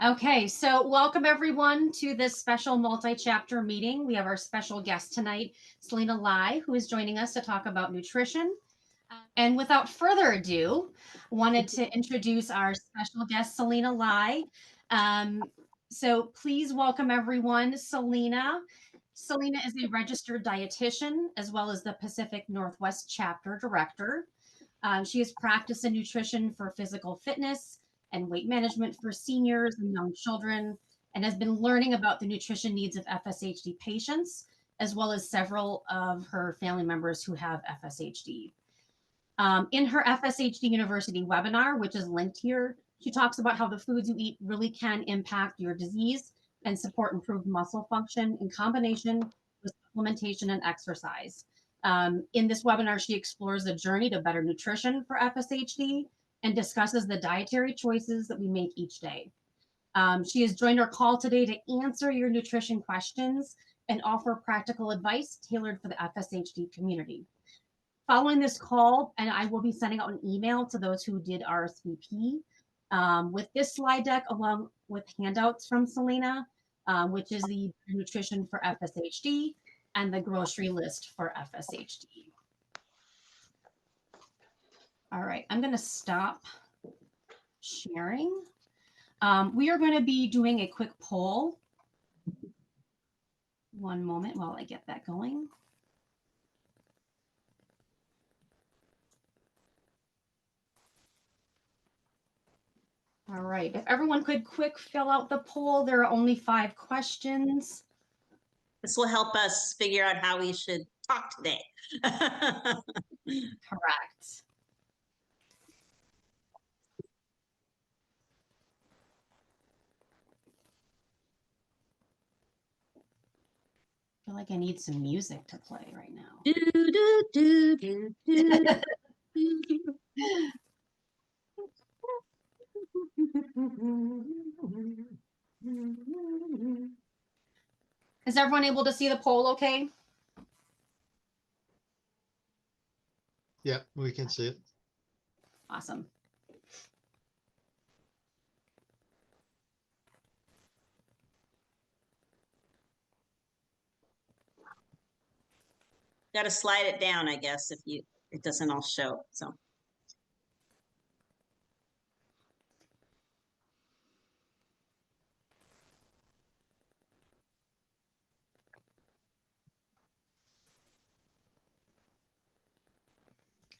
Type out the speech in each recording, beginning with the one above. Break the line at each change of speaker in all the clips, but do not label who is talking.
Okay, so welcome everyone to this special multi-chapter meeting. We have our special guest tonight, Selina Lai, who is joining us to talk about nutrition. And without further ado, wanted to introduce our special guest, Selina Lai. So please welcome everyone, Selina. Selina is a registered dietitian as well as the Pacific Northwest chapter director. She has practiced in nutrition for physical fitness and weight management for seniors and young children, and has been learning about the nutrition needs of FSHD patients, as well as several of her family members who have FSHD. In her FSHD University webinar, which is linked here, she talks about how the foods you eat really can impact your disease and support improved muscle function in combination with supplementation and exercise. In this webinar, she explores the journey to better nutrition for FSHD and discusses the dietary choices that we make each day. She has joined our call today to answer your nutrition questions and offer practical advice tailored for the FSHD community. Following this call, and I will be sending out an email to those who did RSVP with this slide deck along with handouts from Selina, which is the nutrition for FSHD and the grocery list for FSHD. All right, I'm going to stop sharing. We are going to be doing a quick poll. One moment while I get that going. All right, if everyone could quick fill out the poll, there are only 5 questions.
This will help us figure out how we should talk today.
Correct. I feel like I need some music to play right now.
Do, do, do, do, do.
Is everyone able to see the poll okay?
Yeah, we can see it.
Awesome.
Got to slide it down, I guess, if it doesn't all show. So.
All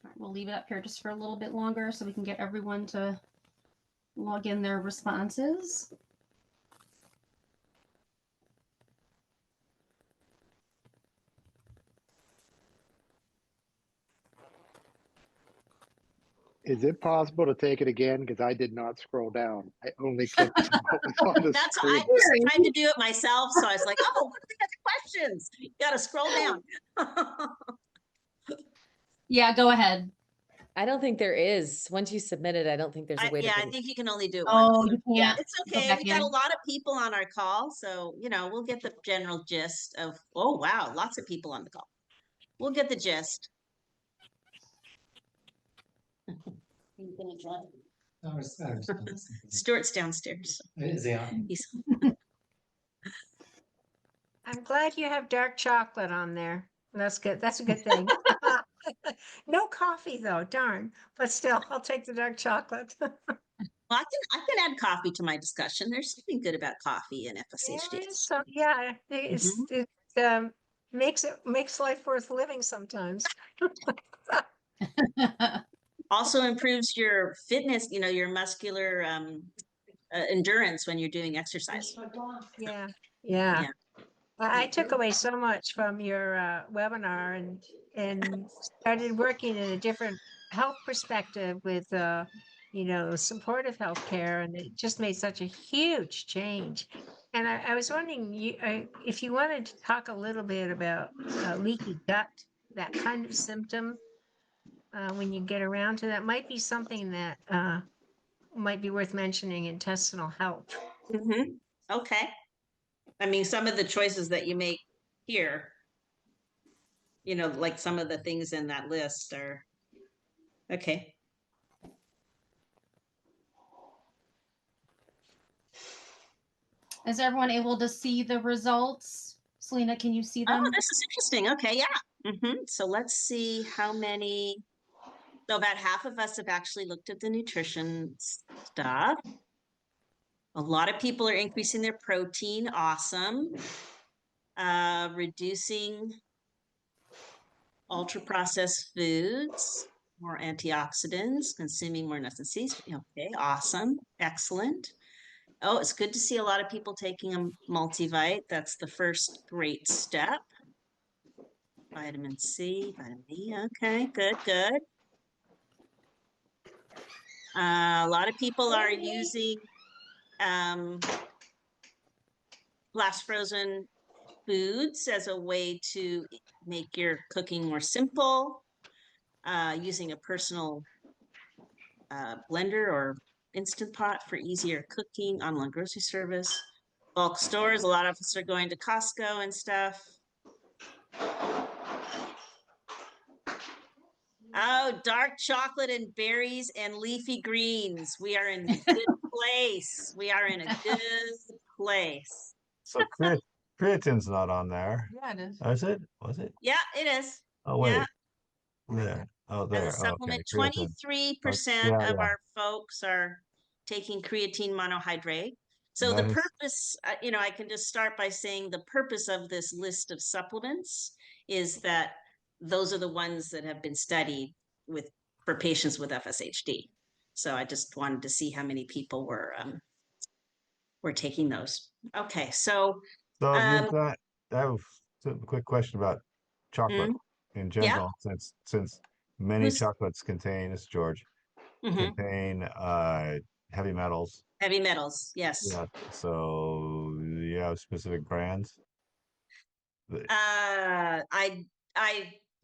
right, we'll leave it up here just for a little bit longer so we can get everyone to log in their responses.
Is it possible to take it again? Because I did not scroll down. I only clicked what was on the
That's
screen.
I was trying to do it myself, so I was like, "Oh, what are the other questions?" You got to scroll down.
Yeah, go ahead.
I don't think there is. Once you submit it, I don't think there's a way to.
Yeah, I think you can only do it
Oh,
once.
you can't.
Yeah, it's
Go
okay.
back
We got
in.
a lot of people on our call, so we'll get the general gist of. Oh wow, lots of people on the call. We'll get the gist. You're gonna drive. Stuart's downstairs.
Is he on?
I'm glad you have dark chocolate on there. That's good. That's a good thing. No coffee though, darn. But still, I'll take the dark chocolate.
Well, I can add coffee to my discussion. There's something good about coffee and FSHD.
So yeah, it makes life worth living sometimes.
Also improves your fitness, your muscular endurance when you're doing exercise.
Yeah. I took away so much from your webinar and started working in a different health perspective with supportive healthcare, and it just made such a huge change. And I was wondering if you wanted to talk a little bit about leaky gut, that kind of symptom. When you get around to that, might be something that might be worth mentioning. Intestinal health.
Mm-hmm. Okay. I mean, some of the choices that you make here, like some of the things in that list are okay.
Is everyone able to see the results? Selena, can you see
Oh,
them?
this is interesting. Okay, yeah. So let's see how many. So about half of us have actually looked at the nutrition stuff. A lot of people are increasing their protein. Awesome. Reducing ultra processed foods, more antioxidants, consuming more necessities. Okay, awesome. Excellent. Oh, it's good to see a lot of people taking a multivite. That's the first great step. Vitamin C, vitamin E. Okay, good, good. A lot of people are using blast frozen foods as a way to make your cooking more simple, using a personal blender or Instant Pot for easier cooking, online grocery service, bulk stores. A lot of us are going to Costco and stuff. Oh, dark chocolate and berries and leafy greens. We are in a good place. We are in a good place.
So creatine's not on there.
Yeah, it is.
Is it? Was it?
Yeah, it is.
Oh, wait.
Yeah.
There. Oh,
As
there.
a supplement,
Okay.
23%
Yeah,
of
yeah.
our folks are taking creatine monohydrate. So
That
the
is-
purpose, I can just start by saying the purpose of this list of supplements is that those are the ones that have been studied for patients with FSHD. So I just wanted to see how many people were taking those. Okay, so
So
um,
I have a quick question about chocolate in general, since many
Who's-
chocolates contain, this is George,
mhm,
contain heavy metals.
heavy metals, yes.
Yeah. So you have specific brands?
I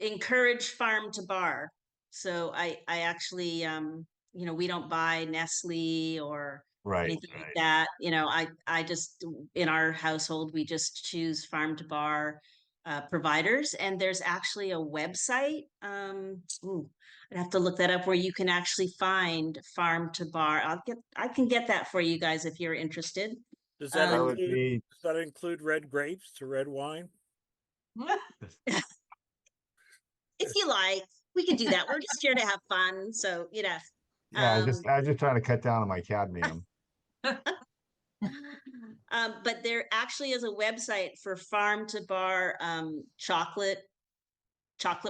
encourage farm to bar. So I actually we don't buy Nestle or
Right.
anything like that. I just, in our household, we just choose farm to bar providers, and there's actually a website. I'd have to look that up, where you can actually find farm to bar. I can get that for you guys if you're interested.
Does that
would be-
include red grapes to red wine?
If you like, we can do that. We're just here to have fun. So,
Yeah, I was just trying to cut down on my cadmium.
but there actually is a website for farm to bar chocolate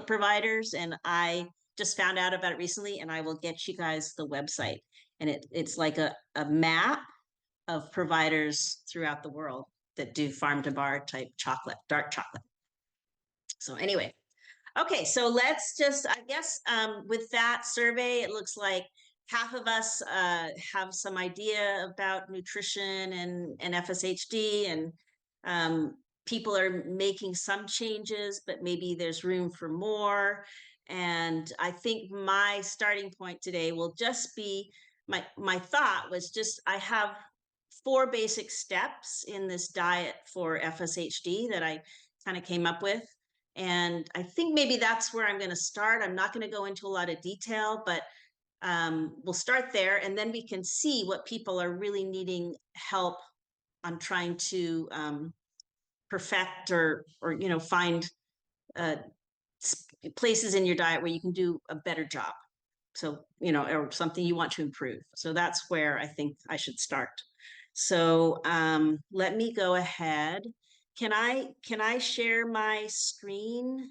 providers, and I just found out about it recently, and I will get you guys the website. And it's like a map of providers throughout the world that do farm to bar type chocolate, dark chocolate. So anyway, okay, so let's just, I guess, with that survey, it looks like half of us have some idea about nutrition and FSHD, and people are making some changes, but maybe there's room for more. And I think my starting point today will just be, my thought was just, I have 4 basic steps in this diet for FSHD that I kind of came up with. And I think maybe that's where I'm going to start. I'm not going to go into a lot of detail, but we'll start there, and then we can see what people are really needing help on trying to perfect or find places in your diet where you can do a better job. So, or something you want to improve. So that's where I think I should start. So let me go ahead. Can I share my screen,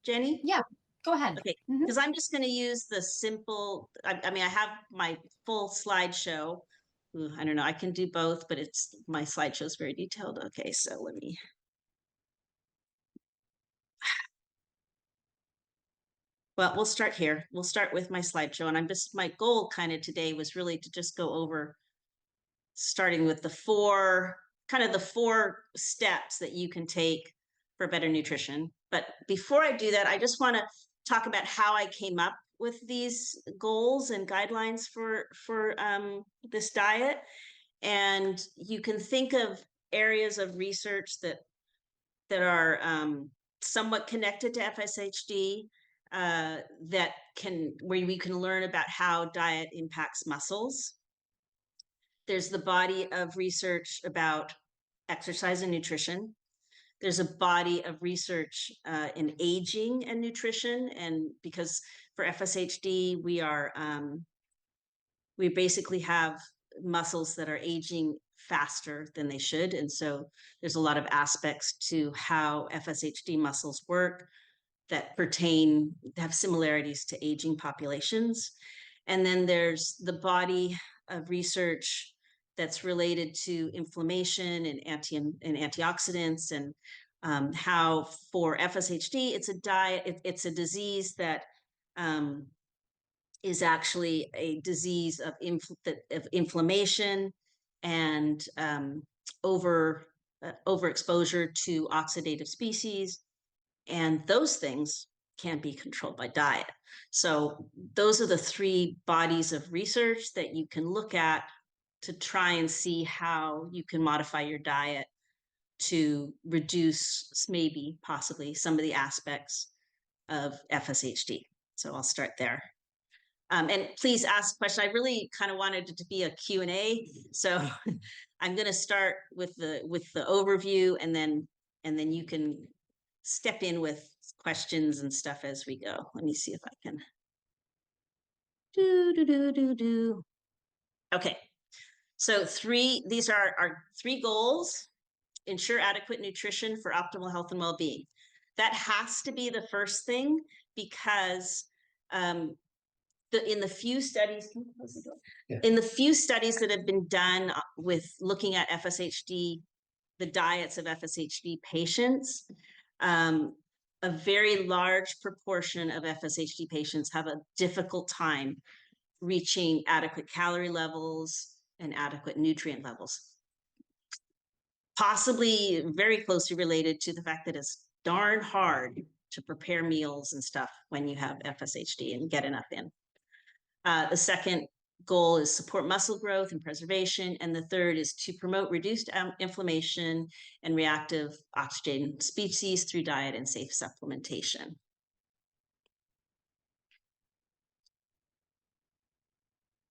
Jenny?
Yeah, go ahead.
Okay, because I'm just going to use the simple, I mean, I have my full slideshow. Ooh, I don't know, I can do both, but my slideshow is very detailed. Okay, so let me. Well, we'll start here. We'll start with my slideshow, and my goal kind of today was really to just go over, starting with the 4 steps that you can take for better nutrition. But before I do that, I just want to talk about how I came up with these goals and guidelines for this diet. And you can think of areas of research that are somewhat connected to FSHD, where we can learn about how diet impacts muscles. there's the body of research about exercise and nutrition. There's a body of research in aging and nutrition. And because for FSHD, we basically have muscles that are aging faster than they should. And so there's a lot of aspects to how FSHD muscles work that have similarities to aging populations. And then there's the body of research that's related to inflammation and antioxidants, and how for FSHD, it's a disease that is actually a disease of inflammation and overexposure to oxidative species. And those things can be controlled by diet. So those are the three bodies of research that you can look at to try and see how you can modify your diet to reduce possibly some of the aspects of FSHD. So I'll start there. And please ask questions. I really kind of wanted it to be a Q&A. So I'm going to start with the overview, and then you can step in with questions and stuff as we go. Let me see if I can Okay. So these are our 3 goals. Ensure adequate nutrition for optimal health and well-being. That has to be the first thing, because in the few studies that have been done with looking at FSHD, the diets of FSHD patients, a very large proportion of FSHD patients have a difficult time reaching adequate calorie levels and adequate nutrient levels. Possibly very closely related to the fact that it's darn hard to prepare meals and stuff when you have FSHD and get enough in. The second goal is support muscle growth and preservation. And the third is to promote reduced inflammation and reactive oxygen species through diet and safe supplementation.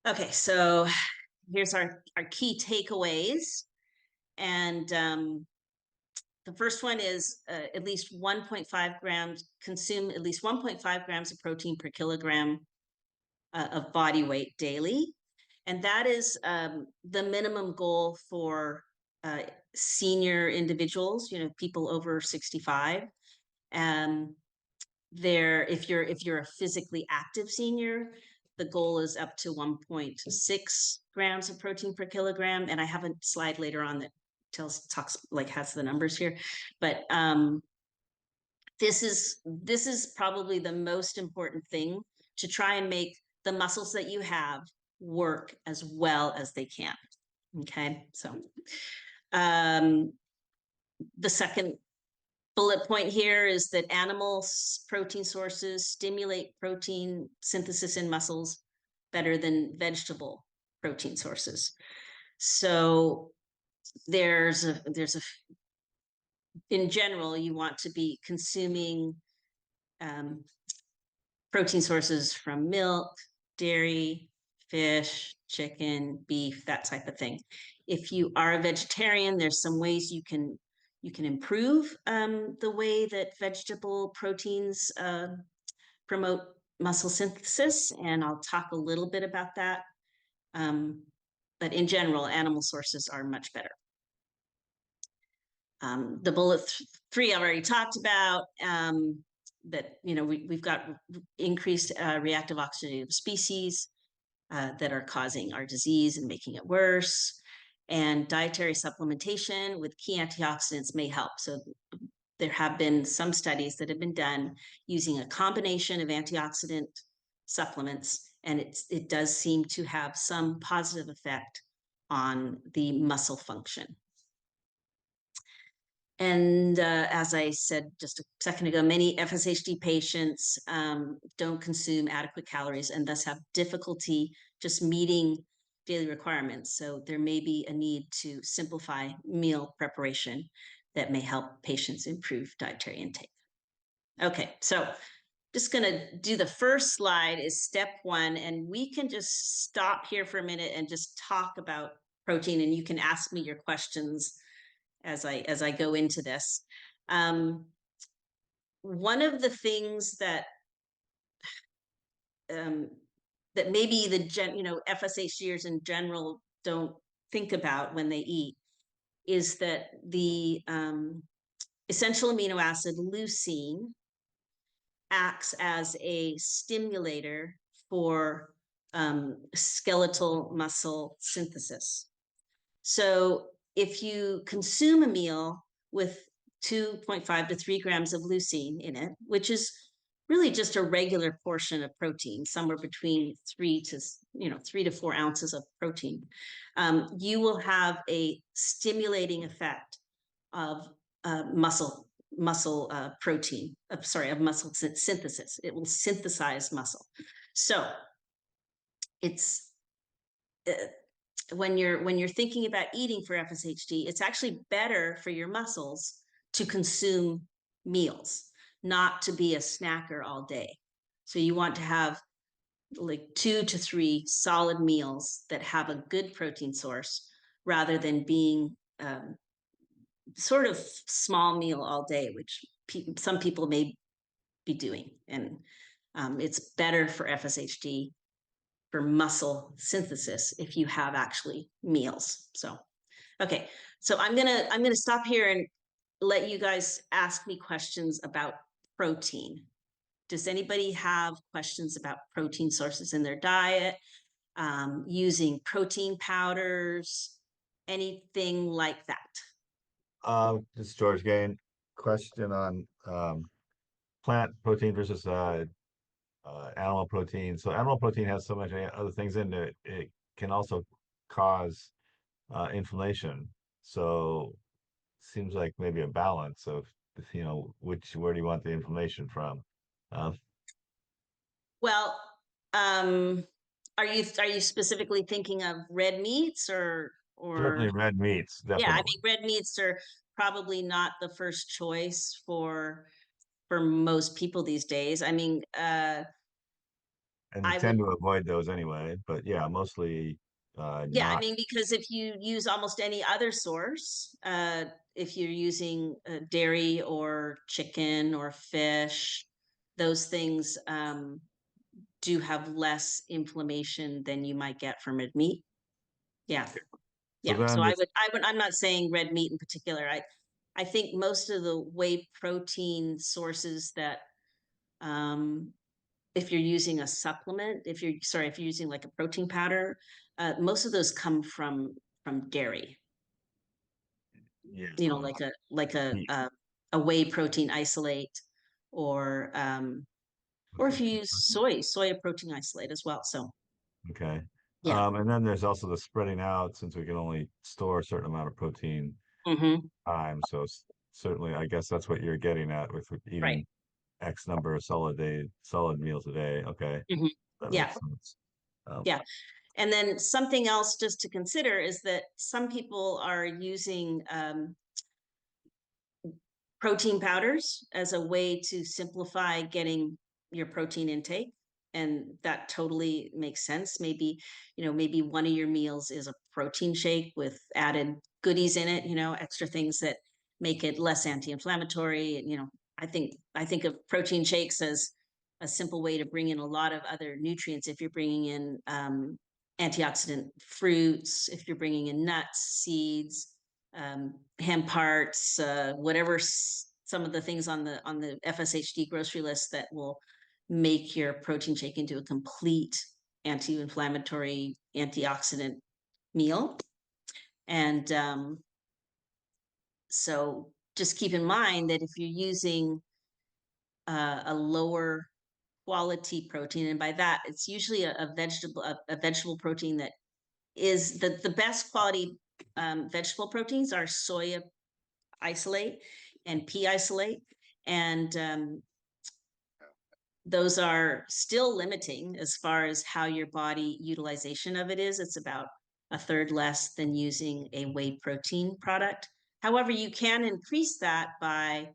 Okay, so here's our key takeaways. And the first one is at least 1.5 grams, consume at least 1.5 grams of protein per kilogram of body weight daily. And that is the minimum goal for senior individuals, people over 65. If you're a physically active senior, the goal is up to 1.6 grams of protein per kilogram. And I have a slide later on that has the numbers here. But this is probably the most important thing, to try and make the muscles that you have work as well as they can. Okay, so the second bullet point here is that animal protein sources stimulate protein synthesis in muscles better than vegetable protein sources. So in general, you want to be consuming protein sources from milk, dairy, fish, chicken, beef, that type of thing. If you are a vegetarian, there's some ways you can improve the way that vegetable proteins promote muscle synthesis, and I'll talk a little bit about that. But in general, animal sources are much better. The bullet 3 I've already talked about, that we've got increased reactive oxidative species that are causing our disease and making it worse. And dietary supplementation with key antioxidants may help. So there have been some studies that have been done using a combination of antioxidant supplements, and it does seem to have some positive effect on the muscle function. And as I said just a second ago, many FSHD patients don't consume adequate calories and thus have difficulty just meeting daily requirements. So there may be a need to simplify meal preparation that may help patients improve dietary intake. Okay, so just going to do the first slide is step 1, and we can just stop here for a minute and just talk about protein, and you can ask me your questions as I go into this. One of the things that that maybe the FSHDers in general don't think about when they eat is that the essential amino acid leucine acts as a stimulator for skeletal muscle synthesis. So if you consume a meal with 2.5 to 3 grams of leucine in it, which is really just a regular portion of protein, somewhere between 3 to 4 ounces of protein, you will have a stimulating effect of muscle protein, of muscle synthesis. It will synthesize muscle. So it's when you're thinking about eating for FSHD, it's actually better for your muscles to consume meals, not to be a snacker all day. So you want to have like 2 to 3 solid meals that have a good protein source, rather than being sort of small meal all day, which some people may be doing. And it's better for FSHD, for muscle synthesis, if you have actually meals. So, okay. So I'm gonna stop here and let you guys ask me questions about protein. Does anybody have questions about protein sources in their diet, using protein powders, anything like that?
This is George again. Question on plant protein versus animal protein. So animal protein has so much other things in it. It can also cause inflammation. So seems like maybe a balance of, where do you want the inflammation from?
Well, are you specifically thinking of red meats or
Certainly red meats, definitely.
Yeah, I mean, red meats are probably not the first choice for most people these days. I mean,
and you tend to avoid those anyway, but yeah, mostly
yeah, I mean, because if you use almost any other source, if you're using dairy or chicken or fish, those things do have less inflammation than you might get from red meat. Yeah. Yeah. So I'm not saying red meat in particular. I think most of the whey protein sources that, if you're using a supplement, if you're using like a protein powder, most of those come from dairy.
Yeah.
Like a whey protein isolate, or if you use soya protein isolate as well. So
okay.
Yeah.
And then there's also the spreading out, since we can only store a certain amount of protein time. So certainly, I guess that's what you're getting at with eating
Right.
X number of solid meals a day. Okay. That
Yeah.
makes sense.
Yeah. And then something else just to consider is that some people are using protein powders as a way to simplify getting your protein intake. And that totally makes sense. Maybe one of your meals is a protein shake with added goodies in it, extra things that make it less anti-inflammatory. I think of protein shakes as a simple way to bring in a lot of other nutrients. If you're bringing in antioxidant fruits, if you're bringing in nuts, seeds, hemp parts, whatever, some of the things on the FSHD grocery list that will make your protein shake into a complete anti-inflammatory, antioxidant meal. And so just keep in mind that if you're using a lower quality protein, and by that it's usually a vegetable protein that is the best quality. Vegetable proteins are soya isolate and pea isolate, and those are still limiting as far as how your body utilization of it is. It's about a third less than using a whey protein product. However, you can increase that by,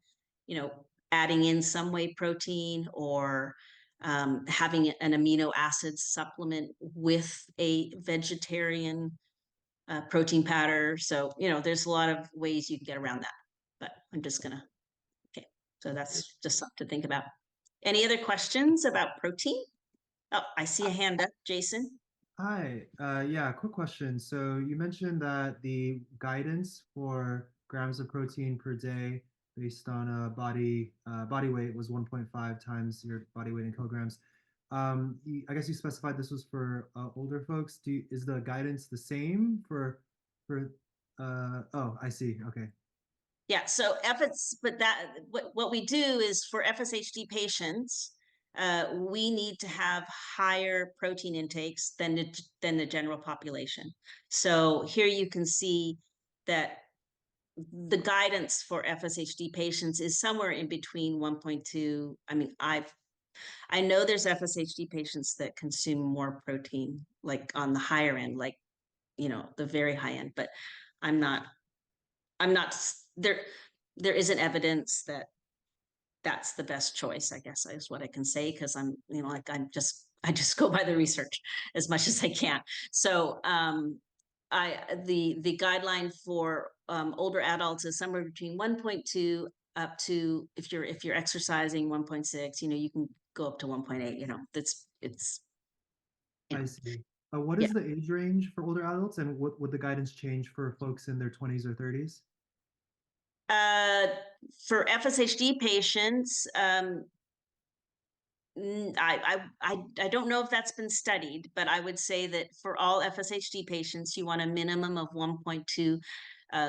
adding in some whey protein, or having an amino acid supplement with a vegetarian protein powder. So, there's a lot of ways you can get around that, but I'm just gonna, okay. So that's just something to think about. Any other questions about protein? Oh, I see a hand up, Jason.
Hi, yeah, quick question. So you mentioned that the guidance for grams of protein per day based on a body weight was 1.5 times your body weight in kilograms. I guess you specified this was for older folks. Is the guidance the same for oh, I see. Okay.
Yeah, so what we do is for FSHD patients, we need to have higher protein intakes than the general population. So here you can see that the guidance for FSHD patients is somewhere in between 1.2. I mean, I know there's FSHD patients that consume more protein, like on the higher end, like, the very high end, but I'm not there. There isn't evidence that that's the best choice, I guess is what I can say, because I'm, like I just go by the research as much as I can. So the guideline for older adults is somewhere between 1.2 up to, if you're exercising, 1.6. You can go up to 1.8. It's
I see. What is the age range for older adults, and what would the guidance change for folks in their 20s or 30s?
For FSHD patients, I don't know if that's been studied, but I would say that for all FSHD patients, you want a minimum of 1.2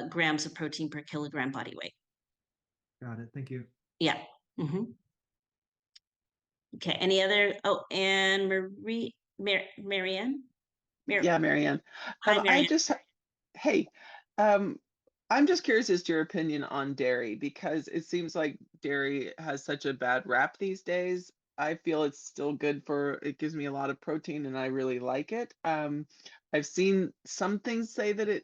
grams of protein per kilogram body weight.
Got it. Thank you.
Yeah. Mm-hmm. Okay. Any other? Oh, and Marianne.
Yeah, Marianne.
Hi, Marianne.
Hey, I'm just curious as to your opinion on dairy, because it seems like dairy has such a bad rap these days. I feel it's still good it gives me a lot of protein and I really like it. I've seen some things say that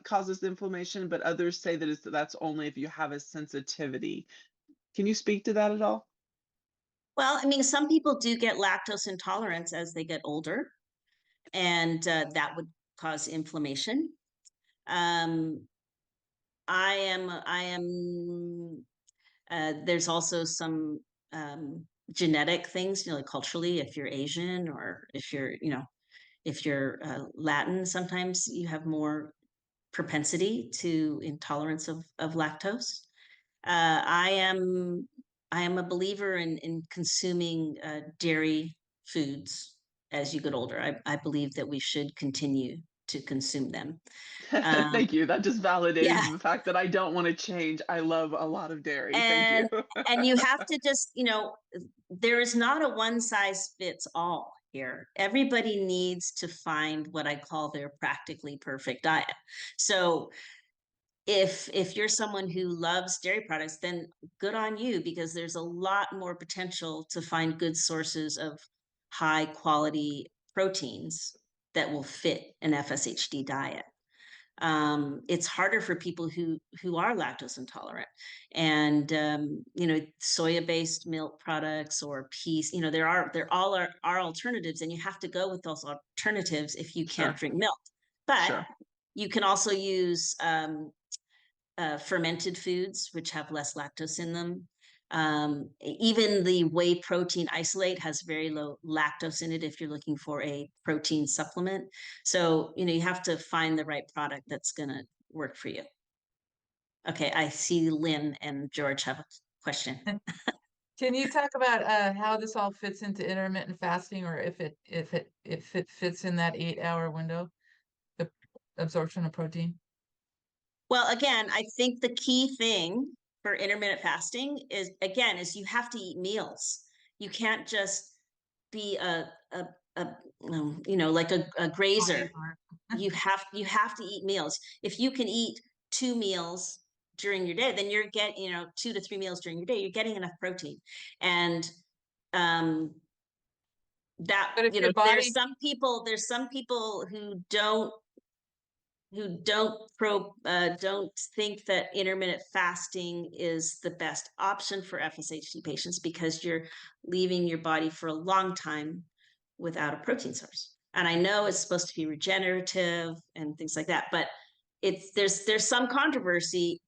causes inflammation, but others say that that's only if you have a sensitivity. Can you speak to that at all?
Well, I mean, some people do get lactose intolerance as they get older, and that would cause inflammation. There's also some genetic things, like culturally, if you're Asian or if you're Latin, sometimes you have more propensity to intolerance of lactose. I am a believer in consuming dairy foods as you get older. I believe that we should continue to consume them.
Thank you. That just validates
Yeah.
the fact that I don't want to change. I love a lot of dairy.
And,
Thank you.
and you have to just, there is not a one size fits all here. Everybody needs to find what I call their practically perfect diet. So if you're someone who loves dairy products, then good on you, because there's a lot more potential to find good sources of high quality proteins that will fit an FSHD diet. It's harder for people who are lactose intolerant, and soya-based milk products or peas. There all are alternatives, and you have to go with those alternatives if you can't drink milk. But you can also use fermented foods, which have less lactose in them. Even the whey protein isolate has very low lactose in it if you're looking for a protein supplement. So, you have to find the right product that's going to work for you. Okay, I see Lynn and George have a question.
Can you talk about how this all fits into intermittent fasting, or if it fits in that 8-hour window, the absorption of protein?
Well, again, I think the key thing for intermittent fasting is you have to eat meals. You can't just be like a grazer. You have to eat meals. If you can eat 2 meals during your day, then you're getting 2 to 3 meals during your day. You're getting enough protein, and that there's some people who don't think that intermittent fasting is the best option for FSHD patients, because you're leaving your body for a long time without a protein source. And I know it's supposed to be regenerative and things like that, but there's some controversy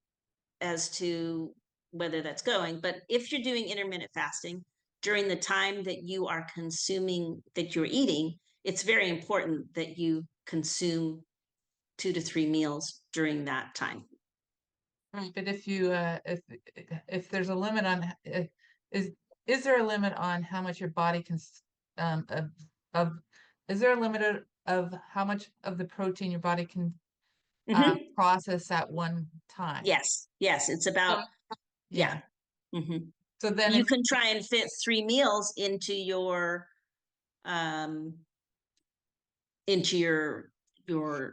as to whether that's going. But if you're doing intermittent fasting during the time that you are consuming, that you're eating, it's very important that you consume 2 to 3 meals during that time.
Right, but if you if there's a limit on is there a limit on how much your body can of is there a limit of how much of the protein your body can process at one time?
Yes, it's about
yeah.
Mhm.
So then
you can try and fit 3 meals into your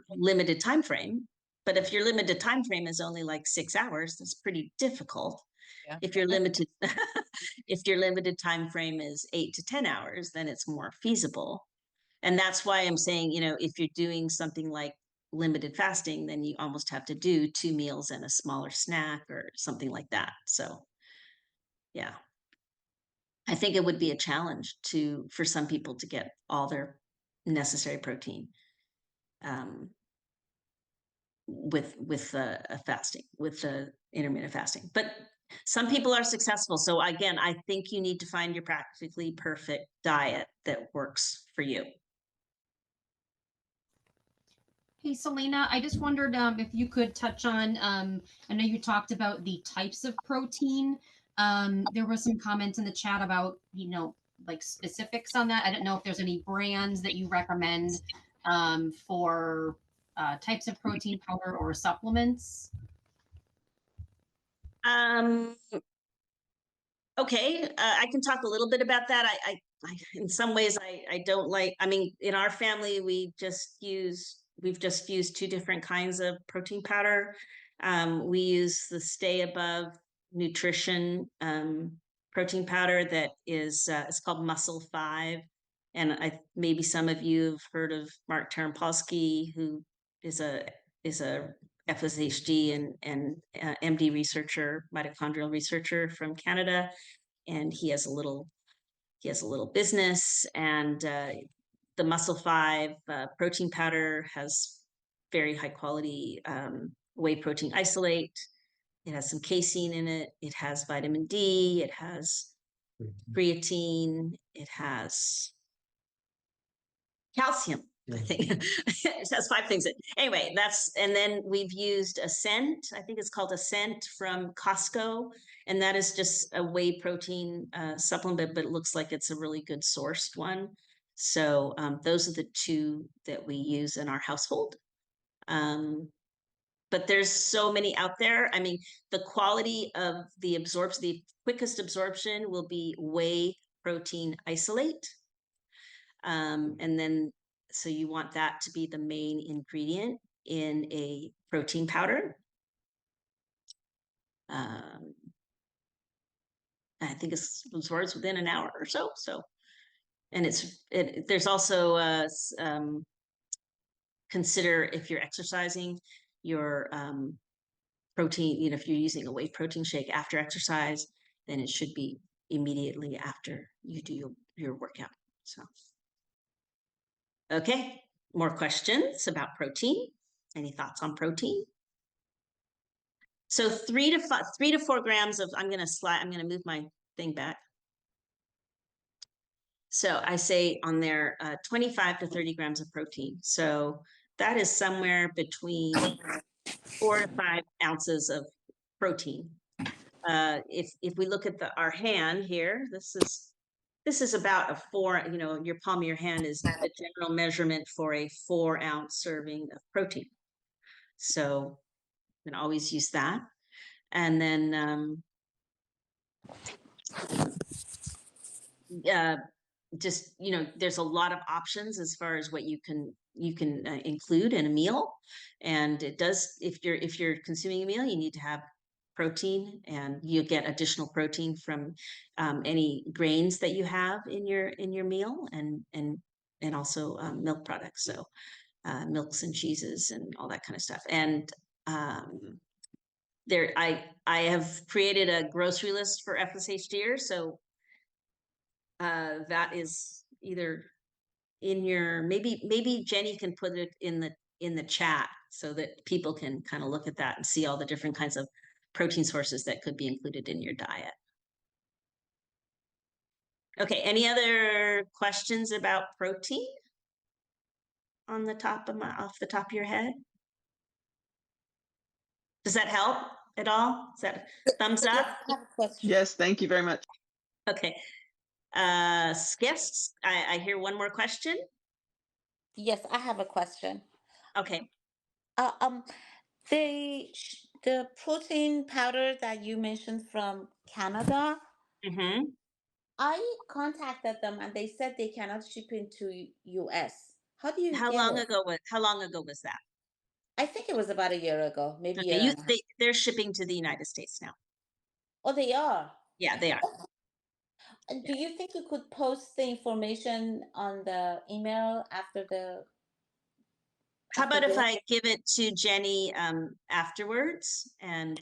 limited time frame. But if your limited time frame is only like 6 hours, that's pretty difficult.
Yeah.
If your limited if your limited time frame is 8 to 10 hours, then it's more feasible. And that's why I'm saying, you know, if you're doing something like limited fasting, then you almost have to do 2 meals and a smaller snack or something like that. So yeah, I think it would be a challenge for some people to get all their necessary protein with a fasting, with the intermittent fasting. But some people are successful. So again, I think you need to find your practically perfect diet that works for you.
Hey, Selina, I just wondered if you could touch on, I know you talked about the types of protein. There was some comments in the chat about, you know, like specifics on that. I don't know if there's any brands that you recommend for types of protein powder or supplements.
Okay, I can talk a little bit about that. I in some ways, I don't like, I mean, in our family, we've just used 2 different kinds of protein powder. We use the Stay Above Nutrition protein powder that is, it's called Muscle 5. And maybe some of you have heard of Mark Tarampolsky, who is a FSHD and MD researcher, mitochondrial researcher from Canada, and he has a little business. And the Muscle 5 protein powder has very high quality whey protein isolate. It has some casein in it. It has vitamin D. It has creatine. It has calcium. I think it has 5 things. Anyway, and then we've used Ascent. I think it's called Ascent from Costco. And that is just a whey protein supplement, but it looks like it's a really good sourced one. So those are the 2 that we use in our household. But there's so many out there. I mean, the quality of the absorption, the quickest absorption will be whey protein isolate. And then, so you want that to be the main ingredient in a protein powder. I think it's absorbs within an hour or so. And there's also consider if you're exercising your protein, you know, if you're using a whey protein shake after exercise, then it should be immediately after you do your workout. So. Okay, more questions about protein? Any thoughts on protein? So 3 to 4 grams of, I'm going to move my thing back. So I say on there 25 to 30 grams of protein. So that is somewhere between 4 to 5 ounces of protein. If we look at our hand here, this is about a 4, you know, your palm of your hand is the general measurement for a 4-ounce serving of protein. So you can always use that. And then just, you know, there's a lot of options as far as what you can include in a meal. And it does, if you're consuming a meal, you need to have protein, and you get additional protein from any grains that you have in your meal, and also milk products, so milks and cheeses and all that kind of stuff. And I have created a grocery list for FSHDers, so that is either in your, maybe Jenny can put it in the chat so that people can kind of look at that and see all the different kinds of protein sources that could be included in your diet. Okay, any other questions about protein on the top of off the top of your head? Does that help at all? Is that thumbs up?
Yes, I have a question.
Yes, thank you very much.
Okay. Guests, I hear one more question.
Yes, I have a question.
Okay.
The protein powder that you mentioned from Canada,
Mm-hmm.
I contacted them and they said they cannot ship into US. How do you
How
get
long
it?
ago was that?
I think it was about a year ago, maybe a
Okay,
year and a half.
they're shipping to the United States now.
Oh, they are.
Yeah, they are.
And do you think you could post the information on the email after the?
How
after
about if
this?
I give it to Jenny afterwards and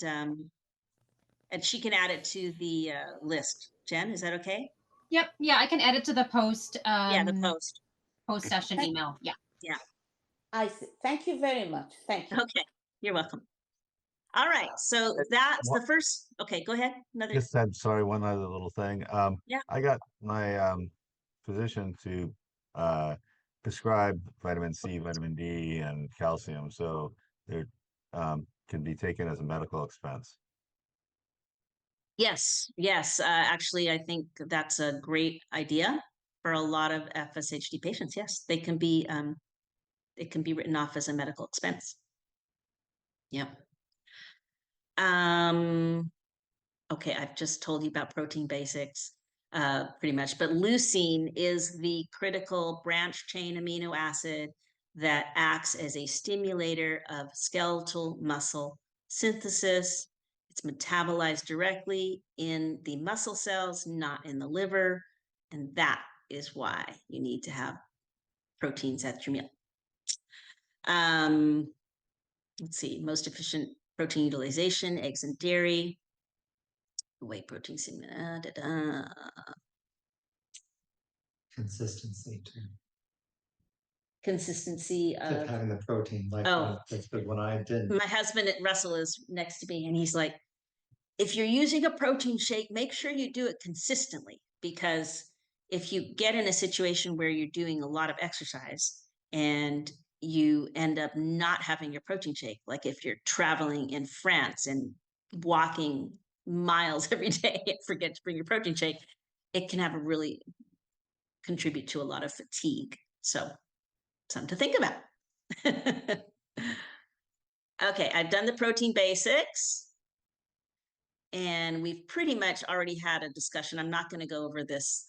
she can add it to the list. Jen, is that okay?
Yep. Yeah, I can add it to the post.
Yeah, the post.
Post session email. Yeah.
Yeah.
I see. Thank you very much. Thank you.
Okay, you're welcome. All right, so that's the first. Okay, go ahead. Another.
Just said, sorry, one other little thing.
Yeah.
I got my physician to prescribe vitamin C, vitamin D, and calcium, so they're can be taken as a medical expense.
Yes, yes. Actually, I think that's a great idea for a lot of FSHD patients. Yes, they can be it can be written off as a medical expense. Yeah. Okay, I've just told you about protein basics, pretty much. But leucine is the critical branch chain amino acid that acts as a stimulator of skeletal muscle synthesis. It's metabolized directly in the muscle cells, not in the liver. And that is why you need to have proteins at your meal. Let's see, most efficient protein utilization, eggs and dairy. Whey protein,
Consistency too.
Consistency
Just
of
having the protein, like
Oh.
that's good when I did.
my husband Russell is next to me and he's like, if you're using a protein shake, make sure you do it consistently, because if you get in a situation where you're doing a lot of exercise and you end up not having your protein shake, like if you're traveling in France and walking miles every day and forget to bring your protein shake, it can have a really contribute to a lot of fatigue. So something to think about. Okay, I've done the protein basics. And we've pretty much already had a discussion. I'm not going to go over this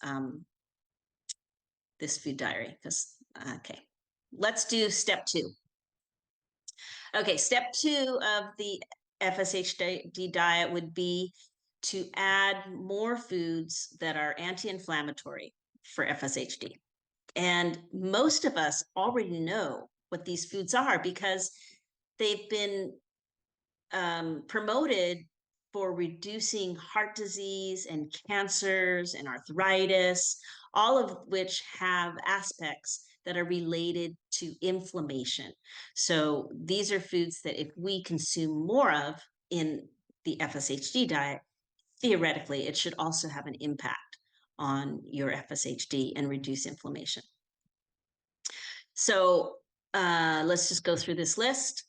this food diary because okay. Let's do step 2. Okay, step 2 of the FSHD diet would be to add more foods that are anti-inflammatory for FSHD. And most of us already know what these foods are because they've been promoted for reducing heart disease and cancers and arthritis, all of which have aspects that are related to inflammation. So these are foods that if we consume more of in the FSHD diet, theoretically, it should also have an impact on your FSHD and reduce inflammation. So let's just go through this list.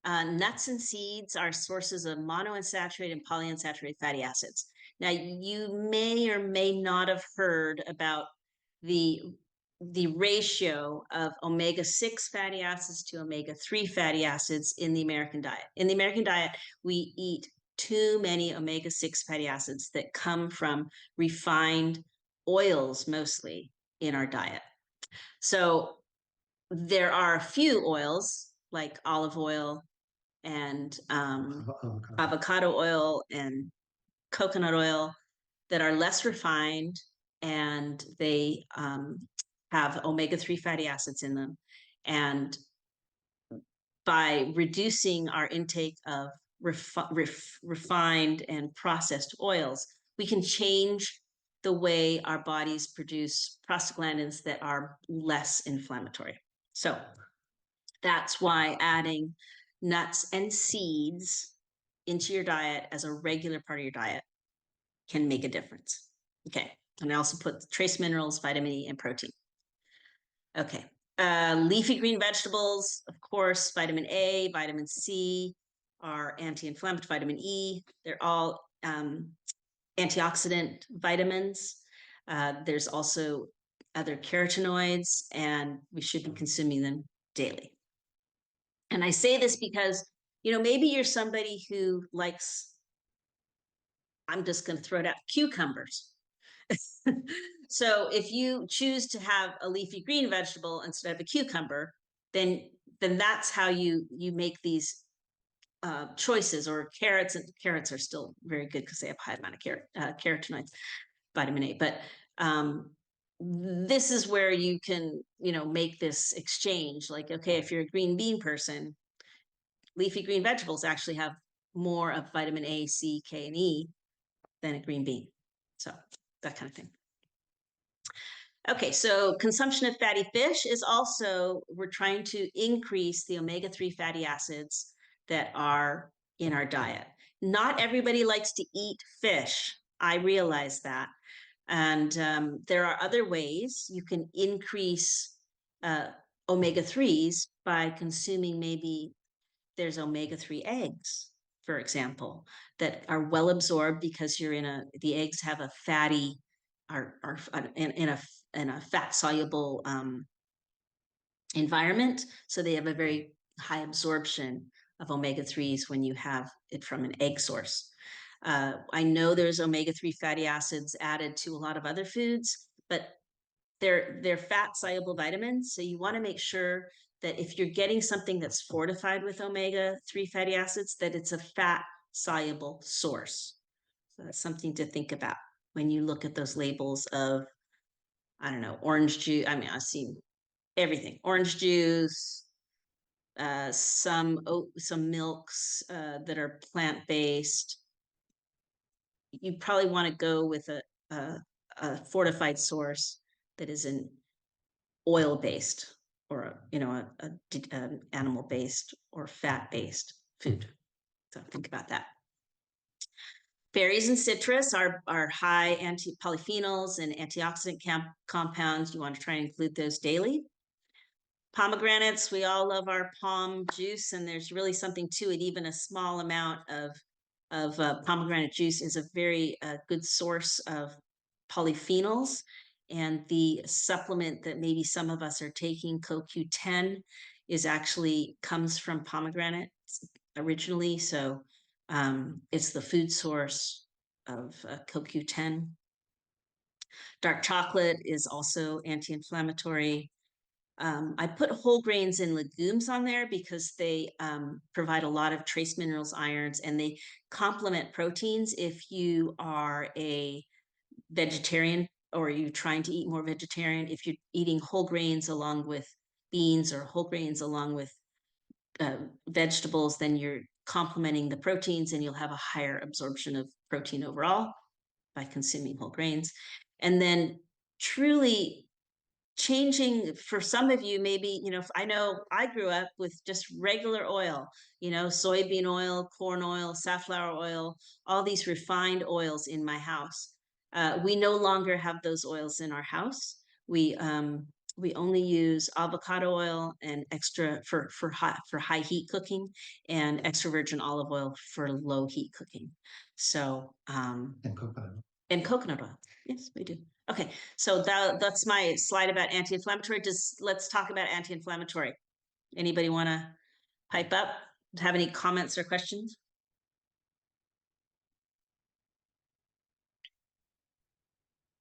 Nuts and seeds are sources of monounsaturated and polyunsaturated fatty acids. Now, you may or may not have heard about the ratio of omega-6 fatty acids to omega-3 fatty acids in the American diet. In the American diet, we eat too many omega-6 fatty acids that come from refined oils, mostly in our diet. So there are a few oils like olive oil and avocado oil and coconut oil that are less refined, and they have omega-3 fatty acids in them. And by reducing our intake of refined and processed oils, we can change the the way our bodies produce prostaglandins that are less inflammatory. So that's why adding nuts and seeds into your diet as a regular part of your diet can make a difference. Okay, and I also put trace minerals, vitamin E, and protein. Okay, leafy green vegetables, of course, vitamin A, vitamin C are anti-inflammatory, vitamin E, they're all antioxidant vitamins. There's also other carotenoids, and we should be consuming them daily. And I say this because, you know, maybe you're somebody who likes, I'm just going to throw it out, cucumbers. So if you choose to have a leafy green vegetable instead of a cucumber, then that's how you make these choices. Or carrots, and carrots are still very good because they have high amount of carotenoids, vitamin A. But this is where you can, you know, make this exchange. Like, okay, if you're a green bean person, leafy green vegetables actually have more of vitamin A, C, K, and E than a green bean. So that kind of thing. Okay, so consumption of fatty fish is also, we're trying to increase the omega-3 fatty acids that are in our diet. Not everybody likes to eat fish. I realize that. And there are other ways you can increase omega-3s by consuming, maybe there's omega-3 eggs, for example, that are well absorbed because you're the eggs have a fatty, are in a fat soluble environment. So they have a very high absorption of omega-3s when you have it from an egg source. I know there's omega-3 fatty acids added to a lot of other foods, but they're fat soluble vitamins. So you want to make sure that if you're getting something that's fortified with omega-3 fatty acids, that it's a fat soluble source. So that's something to think about when you look at those labels of, I don't know, orange juice. I mean, I've seen everything, orange juice, some milks that are plant-based. You probably want to go with a fortified source that is an oil-based, or an animal-based or fat-based food. So think about that. Berries and citrus are high polyphenols and antioxidant compounds. You want to try and include those daily. Pomegranates, we all love our pom juice, and there's really something to it. Even a small amount of pomegranate juice is a very good source of polyphenols. And the supplement that maybe some of us are taking, CoQ10, comes from pomegranate originally. So it's the food source of CoQ10. Dark chocolate is also anti-inflammatory. I put whole grains and legumes on there because they provide a lot of trace minerals, irons, and they complement proteins. If you are a vegetarian or you're trying to eat more vegetarian, if you're eating whole grains along with beans or whole grains along with vegetables, then you're complementing the proteins and you'll have a higher absorption of protein overall by consuming whole grains. And then truly changing, for some of you, maybe, I know I grew up with just regular oil, soybean oil, corn oil, safflower oil, all these refined oils in my house. We no longer have those oils in our house. We only use avocado oil and extra for high heat cooking, and extra virgin olive oil for low heat cooking. So and coconut oil. Yes, we do. Okay, so that's my slide about anti-inflammatory. Let's talk about anti-inflammatory. Anybody want to pipe up? Have any comments or questions?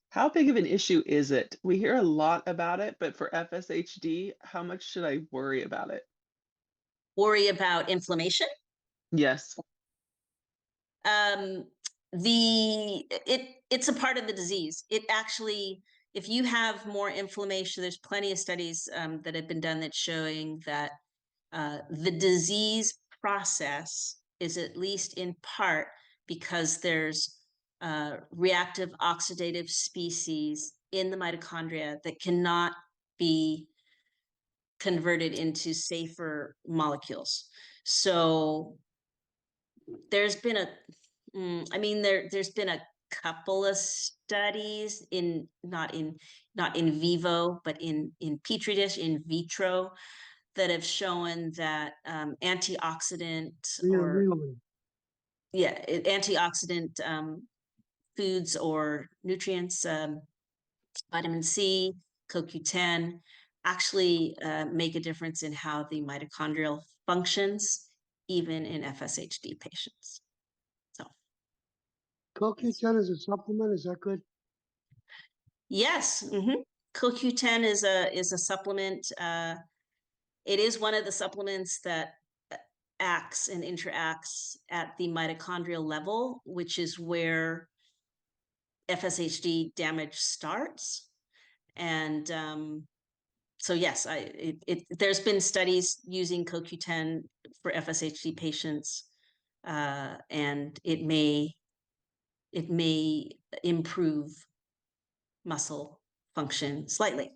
How big of an issue is it? We hear a lot about it, but for FSHD, how much should I worry about it?
Worry about inflammation?
Yes.
It's a part of the disease. It actually, if you have more inflammation, there's plenty of studies that have been done that's showing that the disease process is at least in part because there's reactive oxidative species in the mitochondria that cannot be converted into safer molecules. So there's been there's been a couple of studies not in vivo, but in petri dish, in vitro, that have shown that antioxidant foods or nutrients, vitamin C, CoQ10, actually make a difference in how the mitochondrial functions, even in FSHD patients. So
CoQ10 is a supplement, is that good?
yes, CoQ10 is a supplement. It is one of the supplements that acts and interacts at the mitochondrial level, which is where FSHD damage starts. And so yes, there's been studies using CoQ10 for FSHD patients, and it may improve muscle function slightly.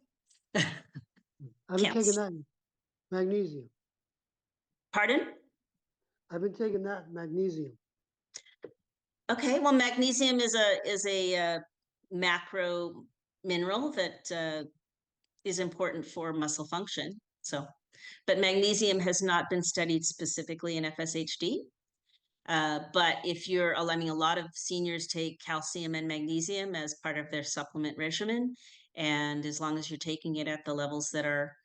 I've been taking that magnesium.
Pardon?
I've been taking that magnesium.
Okay, well, magnesium is a macro mineral that is important for muscle function. So, but magnesium has not been studied specifically in FSHD. But if you're, a lot of seniors take calcium and magnesium as part of their supplement regimen, and as long as you're taking it at the levels that are,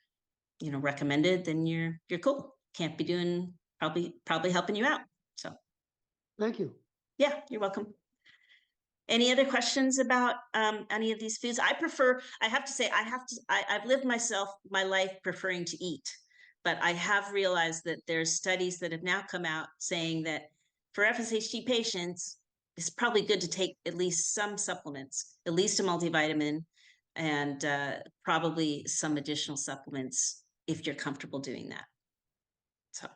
recommended, then you're cool. Can't be doing probably helping you out. So,
thank you.
Yeah, you're welcome. Any other questions about any of these foods? I have to say, I've lived my life preferring to eat, but I have realized that there's studies that have now come out saying that for FSHD patients, it's probably good to take at least some supplements, at least a multivitamin, and probably some additional supplements if you're comfortable doing that. So,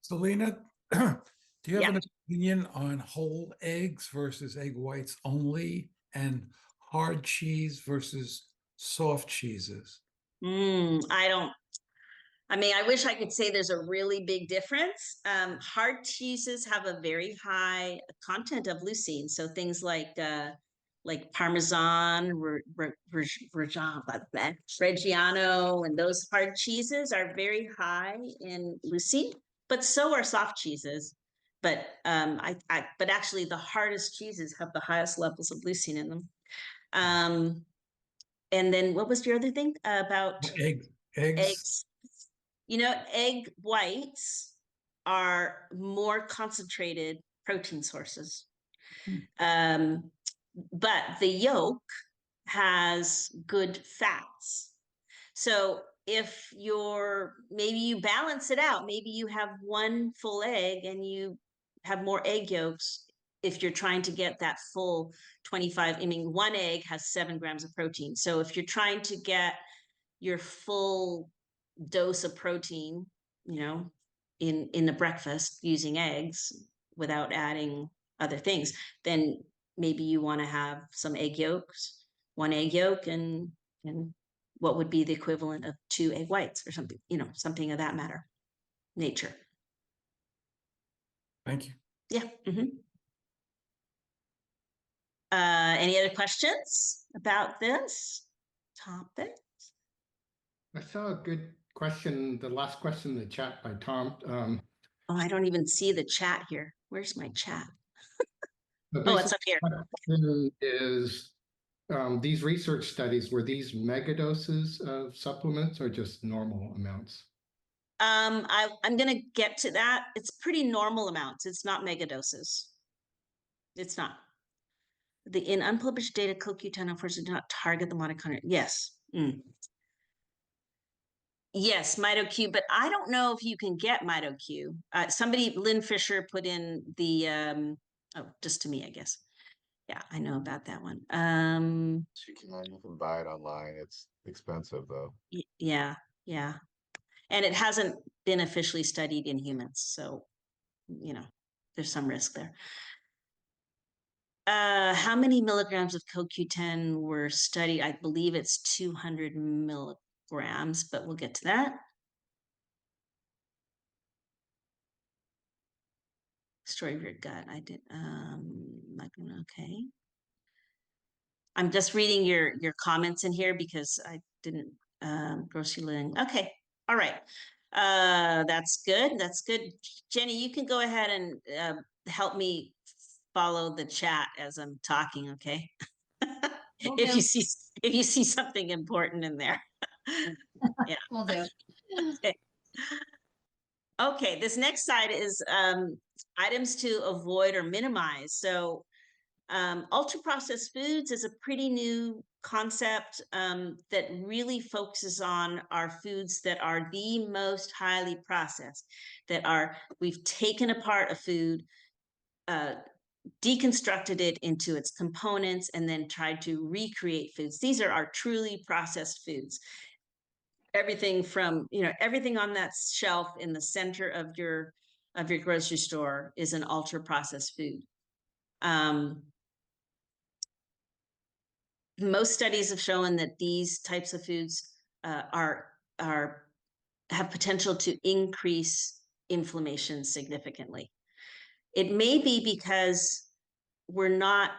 Selina, do you have an opinion on whole eggs versus egg whites only, and hard cheese versus soft cheeses?
I wish I could say there's a really big difference. Hard cheeses have a very high content of leucine. So things like Parmesan, Reggiano, and those hard cheeses are very high in leucine, but so are soft cheeses. But but actually the hardest cheeses have the highest levels of leucine in them. And then what was your other thing about eggs? Egg whites are more concentrated protein sources. But the yolk has good fats. So if maybe you balance it out, maybe you have one full egg and you have more egg yolks if you're trying to get that full 25. One egg has 7 grams of protein. So if you're trying to get your full dose of protein, in the breakfast using eggs without adding other things, then maybe you want to have some egg yolks, 1 egg yolk, and what would be the equivalent of 2 egg whites or something, something of that nature.
Thank you.
Yeah. Any other questions about this topic?
I saw a good question, the last question in the chat by Tom.
I don't even see the chat here. Where's my chat? Oh, it's up here.
Is these research studies, were these megadoses of supplements or just normal amounts?
I'm going to get to that. It's pretty normal amounts. It's not megadoses. It's not. In unpublished data, CoQ10 unfortunately did not target the mitochondria. Yes. Yes, MitoQ, but I don't know if you can get MitoQ. Lynn Fisher put in the, just to me, I guess. Yeah, I know about that one.
You can buy it online. It's expensive though.
Yeah. And it hasn't been officially studied in humans. So, there's some risk there. How many milligrams of CoQ10 were studied? I believe it's 200 milligrams, but we'll get to that. Story of your gut. I did. Okay. I'm just reading your comments in here because I didn't grocery linen. Okay. All right. That's good. That's good. Jenny, you can go ahead and help me follow the chat as I'm talking, okay? If you see something important in there. Yeah.
Will do.
Okay. Okay, this next slide is items to avoid or minimize. So ultra processed foods is a pretty new concept that really focuses on our foods that are the most highly processed, we've taken apart a food, deconstructed it into its components, and then tried to recreate foods. These are our truly processed foods. Everything from, everything on that shelf in the center of your grocery store is an ultra processed food. Most studies have shown that these types of foods have potential to increase inflammation significantly. It may be because we're not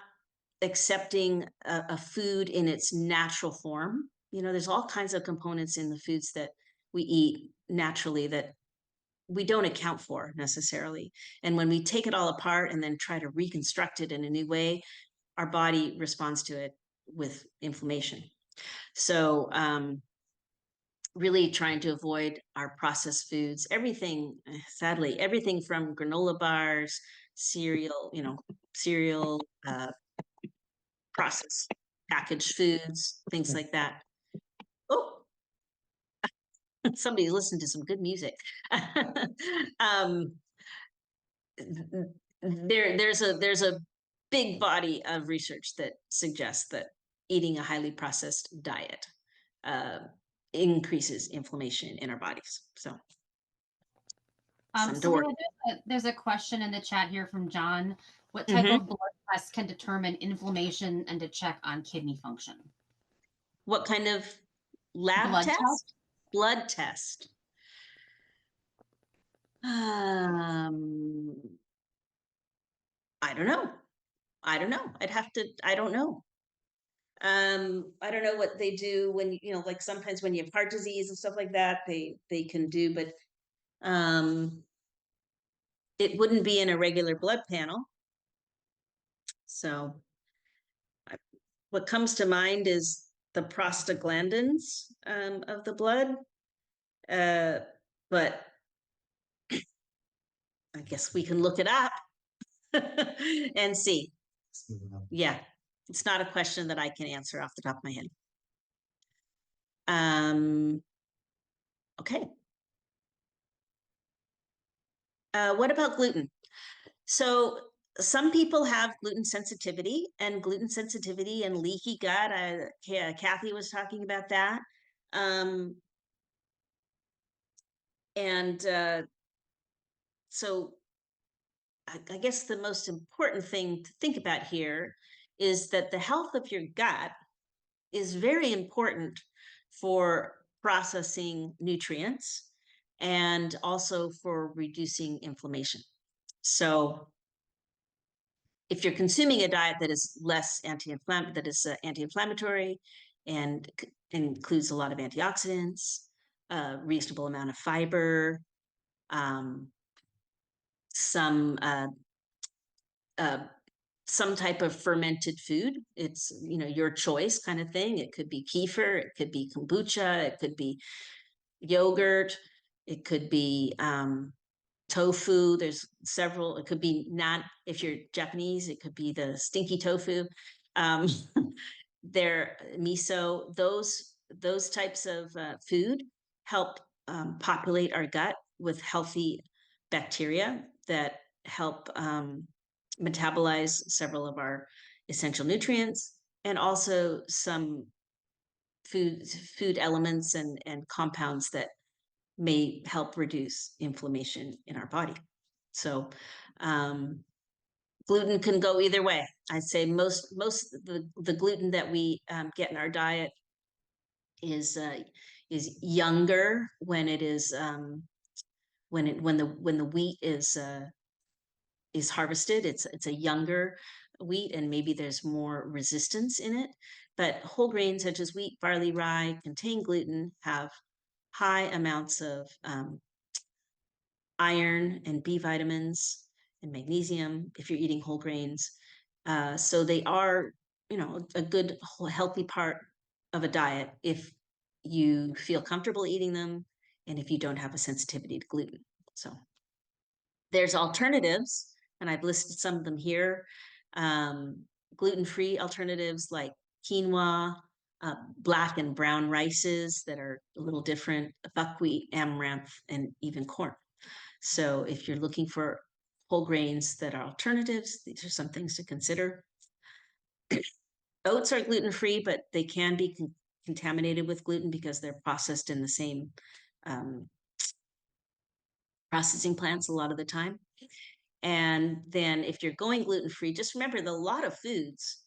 accepting a food in its natural form. There's all kinds of components in the foods that we eat naturally that we don't account for necessarily. And when we take it all apart and then try to reconstruct it in a new way, our body responds to it with inflammation. So really trying to avoid our processed foods, sadly, everything from granola bars, cereal, processed packaged foods, things like that. Oh, somebody listened to some good music. There's a big body of research that suggests that eating a highly processed diet increases inflammation in our bodies. So,
Selina, there's a question in the chat here from John. What type of blood test can determine inflammation and to check on kidney function?
What kind of lab test? Blood test. I don't know. I don't know. I don't know. I don't know what they do when, like sometimes when you have heart disease and stuff like that, they can do, but it wouldn't be in a regular blood panel. So what comes to mind is the prostaglandins of the blood. But I guess we can look it up and see. Yeah, it's not a question that I can answer off the top of my head. Okay. What about gluten? So some people have gluten sensitivity and leaky gut. Kathy was talking about that. So I guess the most important thing to think about here is that the health of your gut is very important for processing nutrients and also for reducing inflammation. So if you're consuming a diet that is less anti-inflammatory and includes a lot of antioxidants, a reasonable amount of fiber, some type of fermented food, it's your choice kind of thing. It could be kefir, it could be kombucha, it could be yogurt, it could be tofu. There's several. It could be not, if you're Japanese, it could be the stinky tofu. Miso. Those types of food help populate our gut with healthy bacteria that help metabolize several of our essential nutrients, and also some food elements and compounds that may help reduce inflammation in our body. So gluten can go either way. I'd say most of the gluten that we get in our diet is younger when it is when the wheat is harvested. It's a younger wheat, and maybe there's more resistance in it. But whole grains such as wheat, barley, rye contain gluten, have high amounts of iron and B vitamins and magnesium if you're eating whole grains. So they are, a good healthy part of a diet if you feel comfortable eating them and if you don't have a sensitivity to gluten. So there's alternatives, and I've listed some of them here. Gluten-free alternatives like quinoa, black and brown rices that are a little different, buckwheat, amaranth, and even corn. So if you're looking for whole grains that are alternatives, these are some things to consider. Oats are gluten-free, but they can be contaminated with gluten because they're processed in the same processing plants a lot of the time. And then if you're going gluten-free, just remember that a lot of foods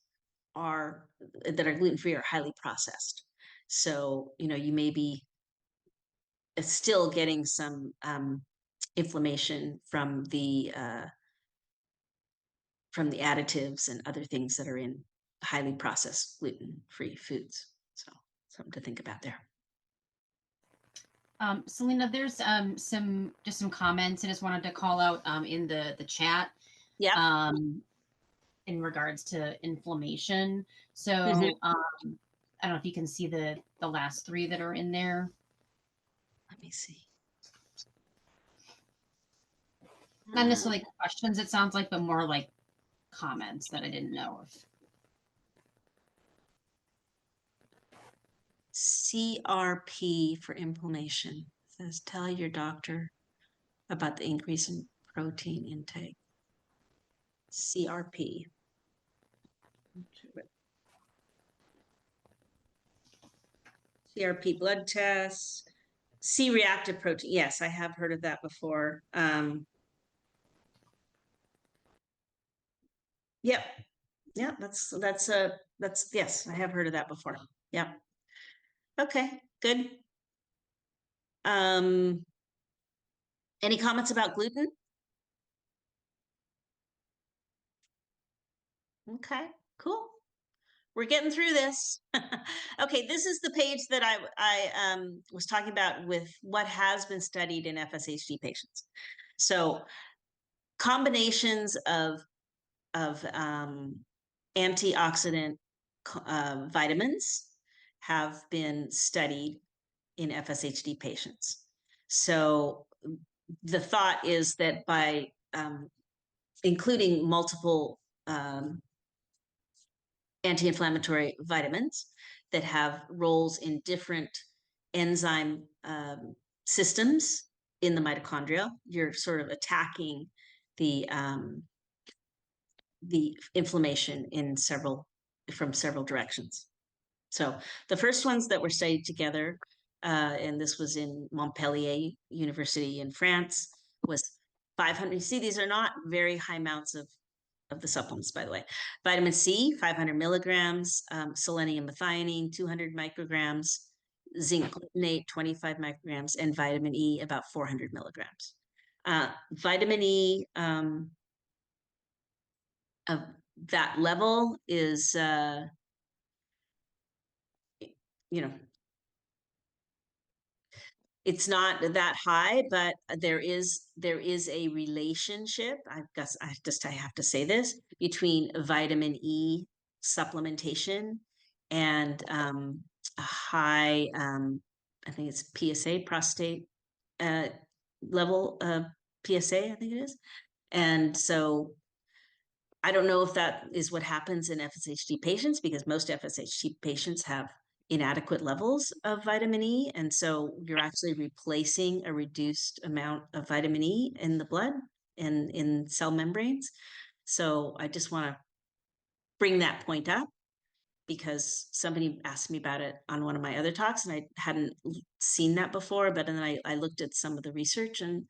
that are gluten-free are highly processed. So, you may be still getting some inflammation from the additives and other things that are in highly processed gluten-free foods. So something to think about there.
Selina, there's some comments I just wanted to call out in the chat.
Yeah.
In regards to inflammation. So I don't know if you can see the last three that are in there.
Let me see.
Not necessarily questions, it sounds like, but more like comments that I didn't know of.
CRP for inflammation. It says, tell your doctor about the increase in protein intake. CRP. CRP blood tests. C-reactive protein. Yes, I have heard of that before. Yep. Yeah, that's yes, I have heard of that before. Yeah. Okay, good. Any comments about gluten? Okay, cool. We're getting through this. Okay, this is the page that I was talking about with what has been studied in FSHD patients. So combinations of antioxidant vitamins have been studied in FSHD patients. So the thought is that by including multiple anti-inflammatory vitamins that have roles in different enzyme systems in the mitochondria, you're sort of attacking the inflammation from several directions. So the first ones that were studied together, and this was in Montpellier University in France, was 500. You see, these are not very high amounts of the supplements, by the way. Vitamin C, 500 milligrams, selenium methionine, 200 micrograms, zinc glutamate, 25 micrograms, and vitamin E, about 400 milligrams. Vitamin E of that level is, it's not that high, but there is a relationship. I guess I have to say this, between vitamin E supplementation and a high, I think it's PSA, prostate level PSA, I think it is. And so I don't know if that is what happens in FSHD patients, because most FSHD patients have inadequate levels of vitamin E. And so you're actually replacing a reduced amount of vitamin E in the blood and in cell membranes. So I just want to bring that point up, because somebody asked me about it on one of my other talks and I hadn't seen that before, but then I looked at some of the research, and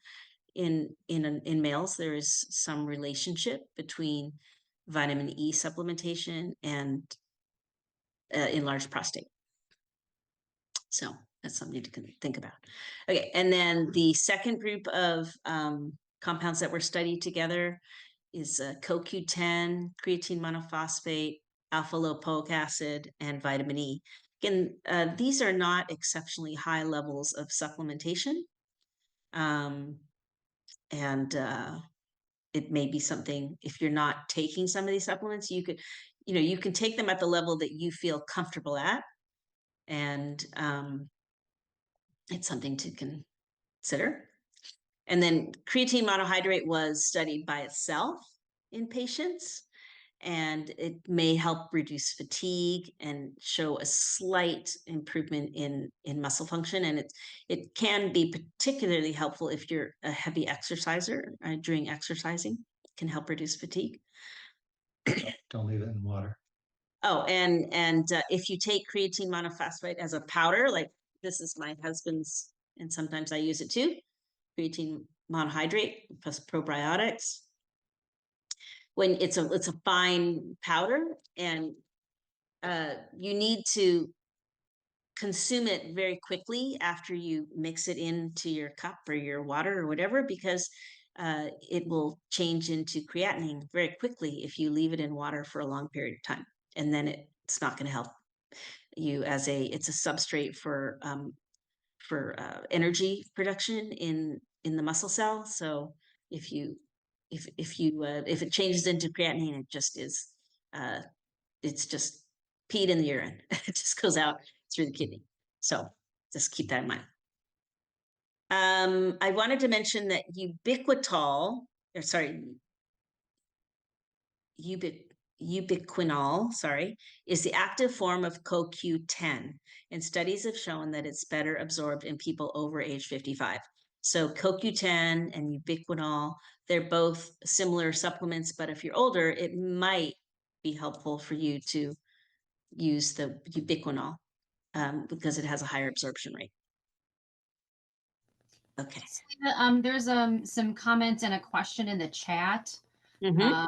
in males, there is some relationship between vitamin E supplementation and enlarged prostate. So that's something to think about. Okay, and then the second group of compounds that were studied together is CoQ10, creatine monophosphate, alpha lipoic acid, and vitamin E. Again, these are not exceptionally high levels of supplementation. It may be something, if you're not taking some of these supplements, you can take them at the level that you feel comfortable at. And it's something to consider. And then creatine monohydrate was studied by itself in patients, and it may help reduce fatigue and show a slight improvement in muscle function. And it can be particularly helpful if you're a heavy exerciser during exercising. It can help reduce fatigue.
Don't leave it in water.
Oh, and if you take creatine monophosphate as a powder, like this is my husband's, and sometimes I use it too, creatine monohydrate plus probiotics. When it's a fine powder, and you need to consume it very quickly after you mix it into your cup or your water or whatever, because it will change into creatinine very quickly if you leave it in water for a long period of time. And then it's not going to help you it's a substrate for energy production in the muscle cell. So if it changes into creatinine, it just is it's just peed in the urine. It just goes out through the kidney. So just keep that in mind. I wanted to mention that ubiquinol, is the active form of CoQ10, and studies have shown that it's better absorbed in people over age 55. So CoQ10 and ubiquinol, they're both similar supplements, but if you're older, it might be helpful for you to use the ubiquinol because it has a higher absorption rate. Okay.
There's some comments and a question in the chat.
Mm-hmm.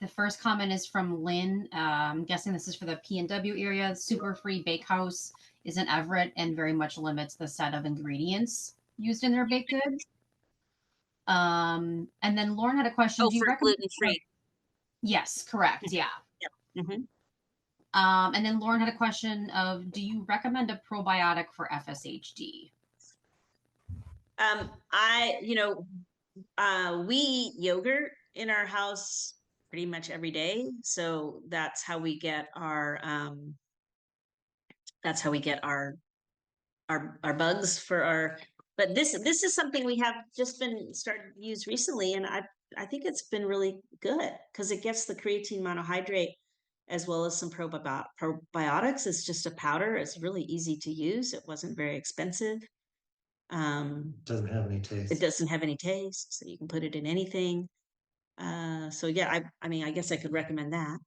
The first comment is from Lynn. I'm guessing this is for the P&W area. Super Free Bakehouse is in Everett and very much limits the set of ingredients used in their baked goods. And then Lauren had a question.
Oh,
do you
for
recommend
gluten-free?
Yes, correct. Yeah.
Yep. Mm-hmm.
And then Lauren had a question of, do you recommend a probiotic for FSHD?
We eat yogurt in our house pretty much every day. So that's how we get our bugs for our, but this is something we have just been started to use recently. And I think it's been really good because it gets the creatine monohydrate as well as some probiotics. It's just a powder. It's really easy to use. It wasn't very expensive.
Doesn't have any taste.
It doesn't have any taste, so you can put it in anything. So yeah, I mean, I guess I could recommend that,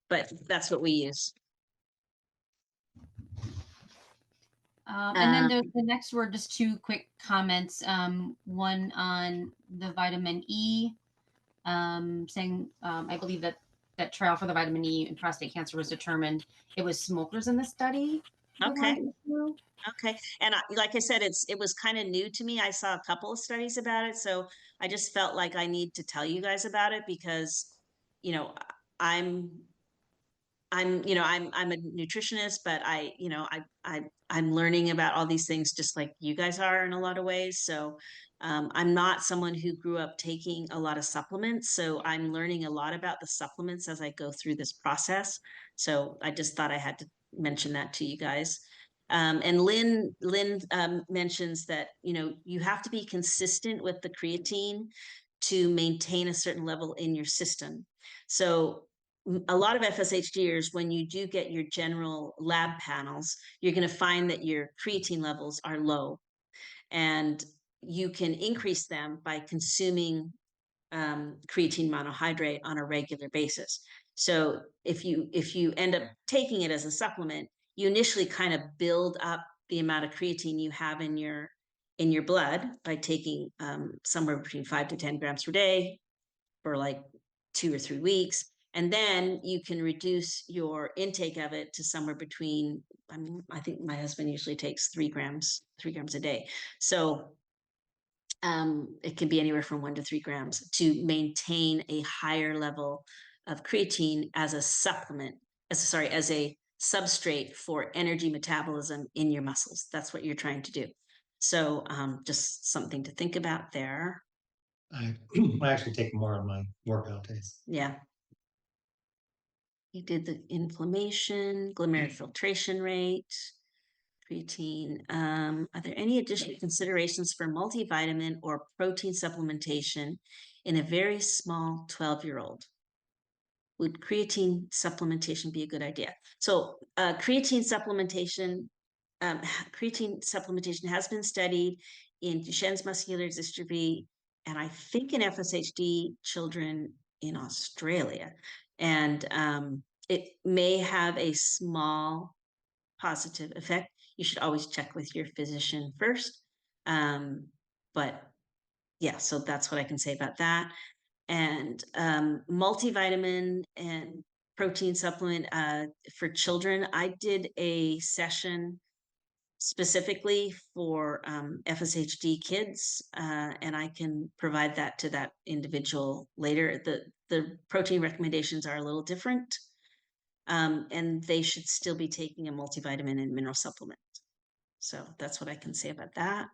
but that's what we use.
And then the next were just two quick comments. One on the vitamin E, saying I believe that trial for the vitamin E in prostate cancer was determined. It was smokers in the study.
Okay. Okay. And like I said, it was kind of new to me. I saw a couple of studies about it. So I just felt like I need to tell you guys about it because, I'm a nutritionist, but I'm learning about all these things just like you guys are in a lot of ways. So I'm not someone who grew up taking a lot of supplements. So I'm learning a lot about the supplements as I go through this process. So I just thought I had to mention that to you guys. And Lynn mentions that, you have to be consistent with the creatine to maintain a certain level in your system. So a lot of FSHDers, when you do get your general lab panels, you're going to find that your creatine levels are low, and you can increase them by consuming creatine monohydrate on a regular basis. So if you end up taking it as a supplement, you initially kind of build up the amount of creatine you have in your in your blood by taking somewhere between 5 to 10 grams per day for like 2 or 3 weeks. And then you can reduce your intake of it to somewhere between, I think my husband usually takes 3 grams a day. So it can be anywhere from 1 to 3 grams to maintain a higher level of creatine as a supplement, as a substrate for energy metabolism in your muscles. That's what you're trying to do. So just something to think about there.
I actually take more on my workout days.
Yeah. You did the inflammation, glomerular filtration rate, creatine. Are there any additional considerations for multivitamin or protein supplementation in a very small 12-year-old? Would creatine supplementation be a good idea? So creatine supplementation has been studied in Duchenne's muscular dystrophy, and I think in FSHD children in Australia. And it may have a small positive effect. You should always check with your physician first. But yeah, so that's what I can say about that. And multivitamin and protein supplement for children. I did a session specifically for FSHD kids, and I can provide that to that individual later. The protein recommendations are a little different, and they should still be taking a multivitamin and mineral supplement. So that's what I can say about that.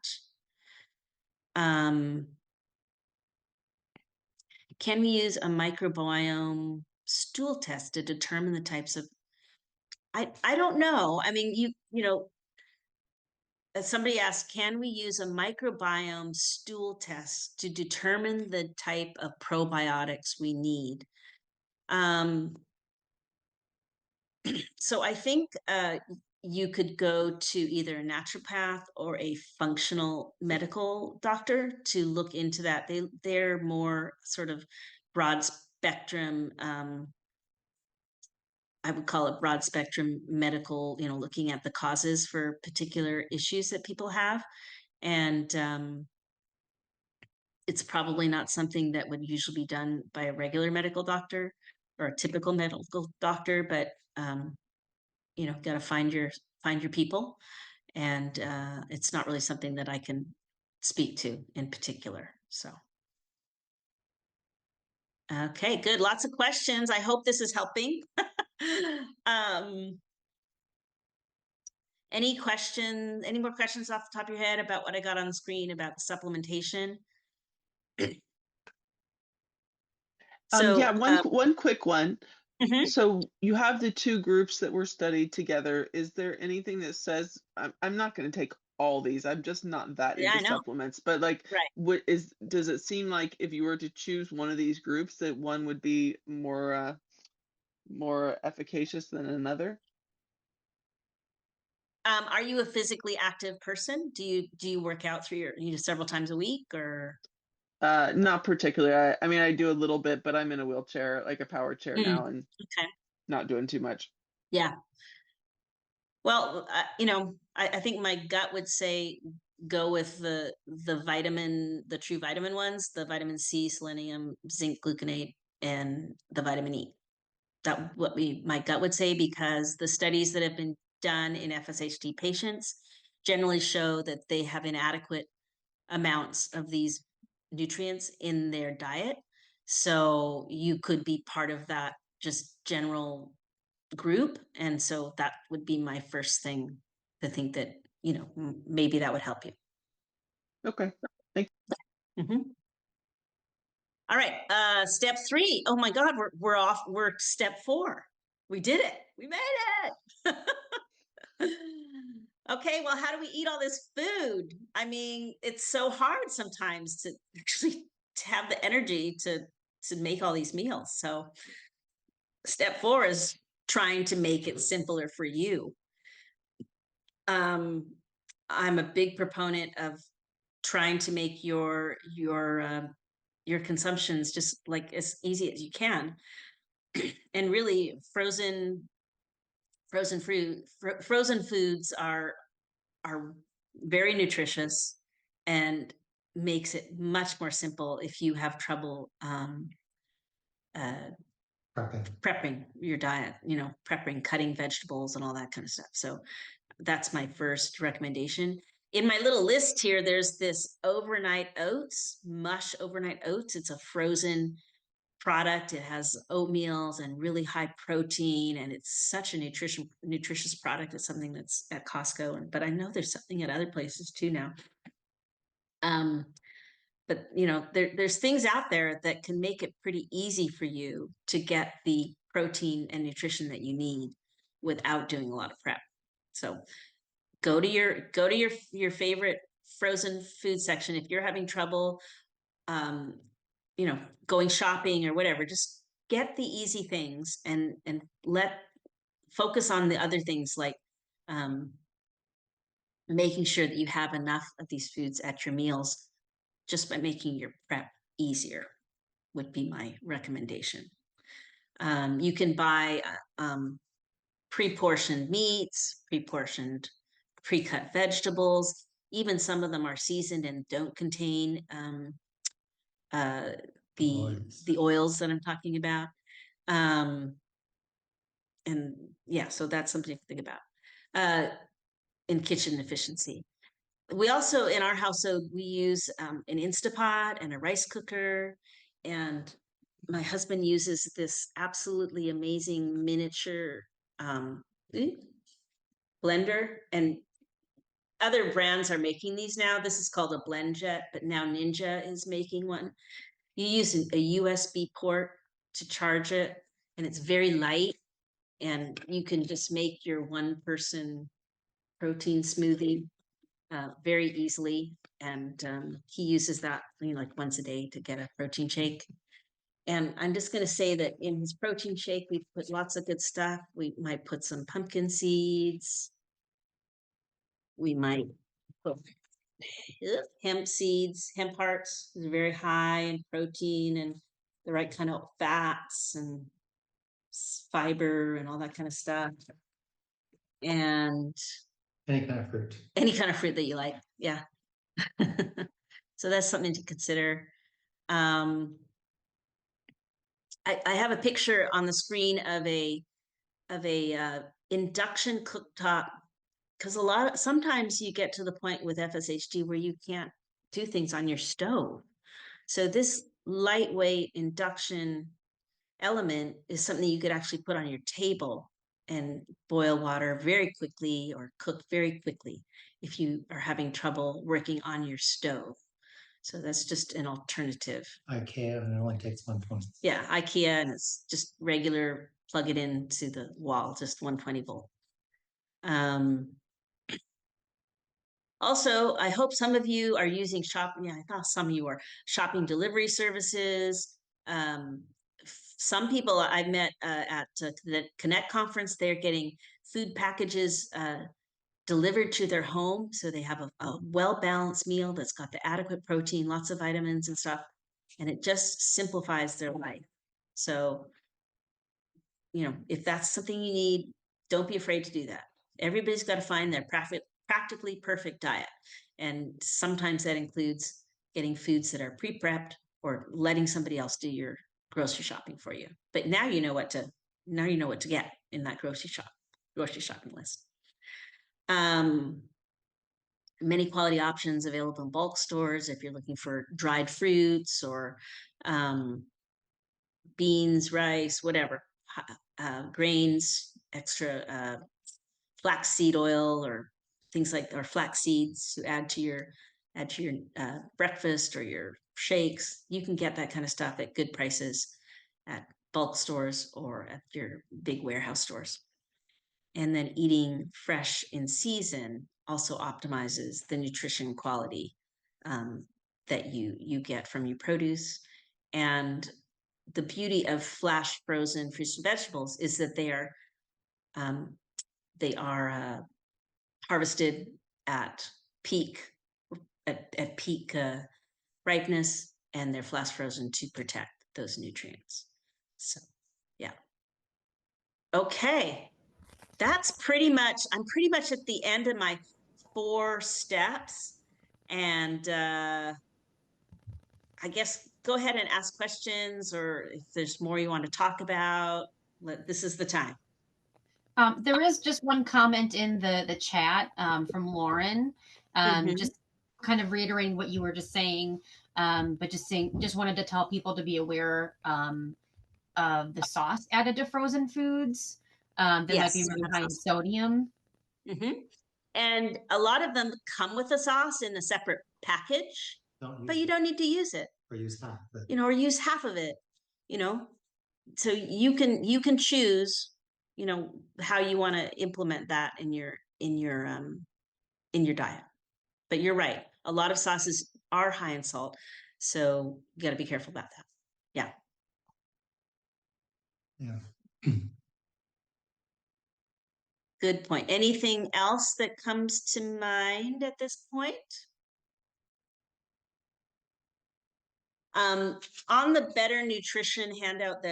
Can we use a microbiome stool test to determine the types of, I don't know. I mean, you know, somebody asked, can we use a microbiome stool test to determine the type of probiotics we need? So I think you could go to either a naturopath or a functional medical doctor to look into that. They're more sort of broad spectrum. I would call it broad spectrum medical, you know, looking at the causes for particular issues that people have. And it's probably not something that would usually be done by a regular medical doctor or a typical medical doctor, but you know, got to find your people, and it's not really something that I can speak to in particular. So, okay, good. Lots of questions. I hope this is helping. Any more questions off the top of your head about what I got on the screen about the supplementation? So,
yeah, one quick one.
Mhm.
So you have the 2 groups that were studied together. Is there anything that says, I'm not going to take all these, I'm just not that
Yeah, I
into
know.
supplements, but like,
Right.
does it seem like if you were to choose one of these groups that one would be more efficacious than another?
Are you a physically active person? Do you work out several times a week, or?
Not particularly. I mean, I do a little bit, but I'm in a wheelchair, like a power chair now, and
Okay.
not doing too much.
Yeah. Well, you know, I think my gut would say go with the true vitamin ones, the vitamin C, selenium, zinc, gluconate, and the vitamin E. That my gut would say, because the studies that have been done in FSHD patients generally show that they have inadequate amounts of these nutrients in their diet. So you could be part of that just general group. And so that would be my first thing to think that, you know, maybe that would help you.
Okay. Thank
you. Mm-hmm. All right. Step 3. Oh my God, we're off. We're step 4. We did it. We made it. Okay, well, how do we eat all this food? I mean, it's so hard sometimes to actually to have the energy to make all these meals. So step 4 is trying to make it simpler for you. I'm a big proponent of trying to make your consumptions just like as easy as you can. And really frozen foods are very nutritious, and makes it much more simple if you have trouble prepping your diet, prepping, cutting vegetables and all that kind of stuff. So that's my first recommendation. In my little list here, there's this overnight oats, mush overnight oats. It's a frozen product. It has oatmeals and really high protein, and it's such a nutritious product. It's something that's at Costco, but I know there's something at other places too now. But there's things out there that can make it pretty easy for you to get the protein and nutrition that you need without doing a lot of prep. So go to your favorite frozen food section. If you're having trouble, going shopping or whatever, just get the easy things and focus on the other things, like making sure that you have enough of these foods at your meals just by making your prep easier would be my recommendation. You can buy pre-portioned meats, pre-cut vegetables. Even some of them are seasoned and don't contain the oils that I'm talking about. And yeah, so that's something to think about in kitchen efficiency. We also, in our household, we use an Instapot and a rice cooker, and my husband uses this absolutely amazing miniature blender, and other brands are making these now. This is called a BlendJet, but now Ninja is making one. You use a USB port to charge it, and it's very light, and you can just make your one-person protein smoothie very easily. And he uses that like once a day to get a protein shake. And I'm just going to say that in his protein shake, we put lots of good stuff. We might put some pumpkin seeds. We might put hemp seeds. Hemp hearts is very high in protein and the right kind of fats and fiber and all that kind of stuff. And
any kind of fruit.
Any kind of fruit that you like. Yeah. So that's something to consider. I have a picture on the screen of a induction cooktop, because sometimes you get to the point with FSHD where you can't do things on your stove. So this lightweight induction element is something you could actually put on your table and boil water very quickly or cook very quickly if you are having trouble working on your stove. So that's just an alternative.
IKEA, and it only takes 120.
Yeah, IKEA, and it's just regular, plug it into the wall, just 120 volt. Also, I hope some of you are using shopping. Yeah, I thought some of you are shopping delivery services. Some people I met at the Connect conference, they're getting food packages delivered to their home. So they have a well-balanced meal that's got the adequate protein, lots of vitamins and stuff, and it just simplifies their life. So, if that's something you need, don't be afraid to do that. Everybody's got to find their practically perfect diet. And sometimes that includes getting foods that are pre-prepped or letting somebody else do your grocery shopping for you. But now you know what to get in that grocery shopping list. Many quality options available in bulk stores if you're looking for dried fruits or beans, rice, whatever, grains, extra flaxseed oil or things or flax seeds to add to your breakfast or your shakes. You can get that kind of stuff at good prices at bulk stores or at your big warehouse stores. And then eating fresh in season also optimizes the nutrition quality that you get from your produce. And the beauty of flash frozen fruits and vegetables is that they are harvested at peak ripeness, and they're flash frozen to protect those nutrients. So, yeah. Okay. I'm pretty much at the end of my 4 steps. And I guess go ahead and ask questions, or if there's more you want to talk about, this is the time.
There is just one comment in the chat from Lauren, just kind of reiterating what you were just saying, but just wanted to tell people to be aware of the sauce added to frozen foods. That might be really high in sodium.
And a lot of them come with a sauce in a separate package, but you don't need to use it.
Or use half of it.
You know, or use half of it, you know. So you can choose, you know, how you want to implement that in your diet. But you're right, a lot of sauces are high in salt, so you got to be careful about that. Yeah.
Yeah.
Good point. Anything else that comes to mind at this point? On the Better Nutrition handout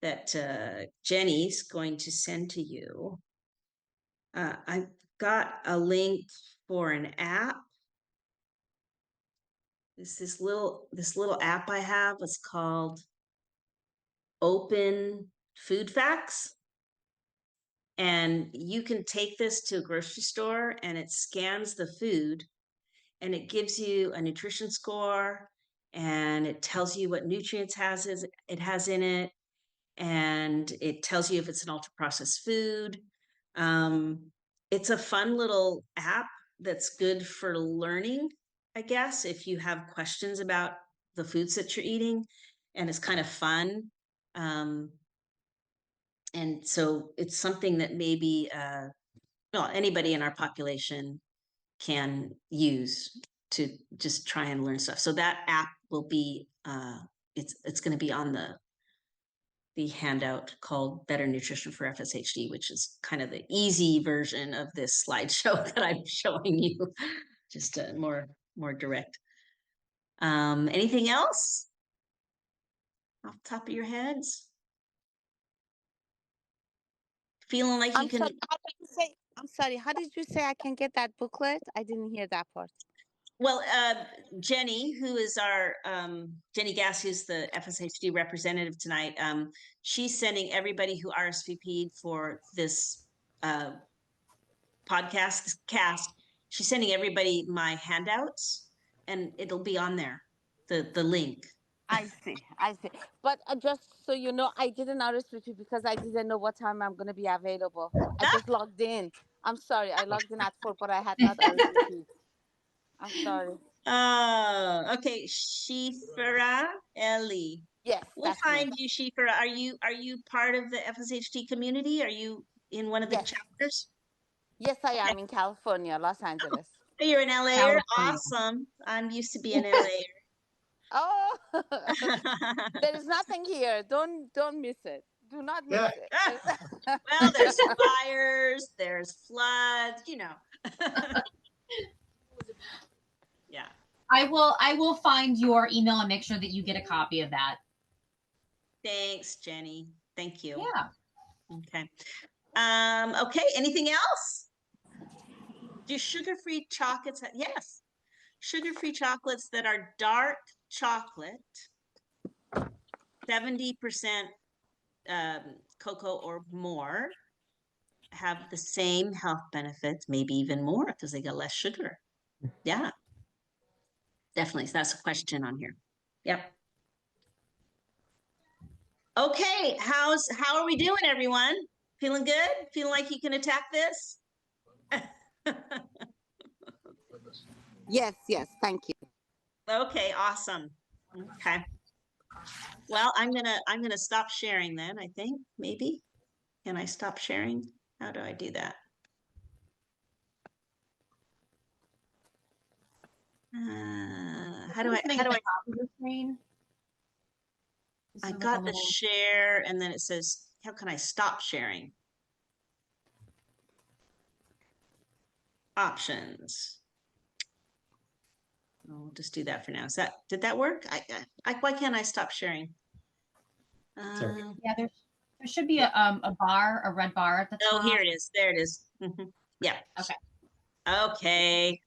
that Jenny's going to send to you, I've got a link for an app. This little app I have is called Open Food Facts. And you can take this to a grocery store and it scans the food and it gives you a nutrition score and it tells you what nutrients it has in it, and it tells you if it's an ultra processed food. It's a fun little app that's good for learning, I guess, if you have questions about the foods that you're eating, and it's kind of fun. And so it's something that maybe anybody in our population can use to just try and learn stuff. So that app will be it's going to be on the handout called Better Nutrition for FSHD, which is kind of the easy version of this slideshow that I'm showing you, just more direct. Anything else off the top of your heads? Feeling like you can.
Sorry, how did you say, I'm sorry, how did you say I can get that booklet? I didn't hear that part.
Well, Jenny, who is our Jenny Gass, who's the FSHD representative tonight, she's sending everybody who RSVP'd for this podcast cast. She's sending everybody my handouts, and it'll be on there, the link.
I see. But just so you know, I didn't RSVP because I didn't know what time I'm going to be available. I just logged in. I'm sorry. I logged in at 4, but I had not RSVP. I'm sorry.
Oh, okay. Shifra Ellie.
Yes,
we'll find you, Shifra. Are you part of the FSHD community? Are you in one of the chapters?
Yes, I am in California, Los Angeles.
You're an LAer? Awesome. I'm used to be an LAer.
Oh, there is nothing here. Don't miss it. Do not miss it.
Well, there's fires, there's floods, you know. Yeah.
I will find your email and make sure that you get a copy of that.
Thanks, Jenny. Thank you.
Yeah.
Okay. Okay. Anything else? Do sugar-free chocolates? Yes. Sugar-free chocolates that are dark chocolate, 70% cocoa or more, have the same health benefits, maybe even more because they got less sugar. Yeah. Definitely. So that's a question on here. Yep. Okay. How are we doing, everyone? Feeling good? Feeling like you can attack this?
Yes. Thank you.
Okay, awesome. Okay. Well, I'm gonna stop sharing then, I think. Maybe. Can I stop sharing? How do I do that? How do I I got the share and then it says, how can I stop sharing? Options. I'll just do that for now. Did that work? Why can't I stop sharing?
Yeah, there should be a red bar at the top.
Oh, here it is. There it is. Yeah.
Okay.
Okay.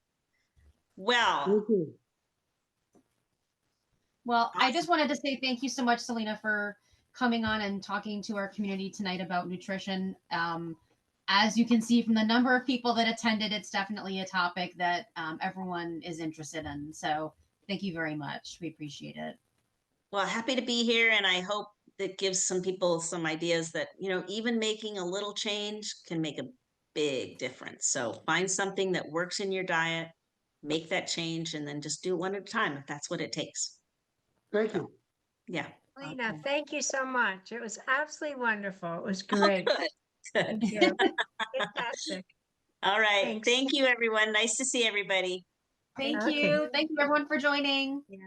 Well,
Thank you.
Well, I just wanted to say thank you so much, Selina, for coming on and talking to our community tonight about nutrition. As you can see from the number of people that attended, it's definitely a topic that everyone is interested in. So thank you very much. We appreciate it.
well, happy to be here, and I hope that gives some people some ideas that, you know, even making a little change can make a big difference. So find something that works in your diet, make that change, and then just do it one at a time if that's what it takes.
Thank you.
Yeah.
Selena, thank you so much. It was absolutely wonderful. It was
Oh,
great.
good. Good.
Thank you. Fantastic.
All right.
Thanks.
Thank you, everyone. Nice to see everybody.
Thank
Okay.
you. Thank you, everyone, for joining.
Yeah.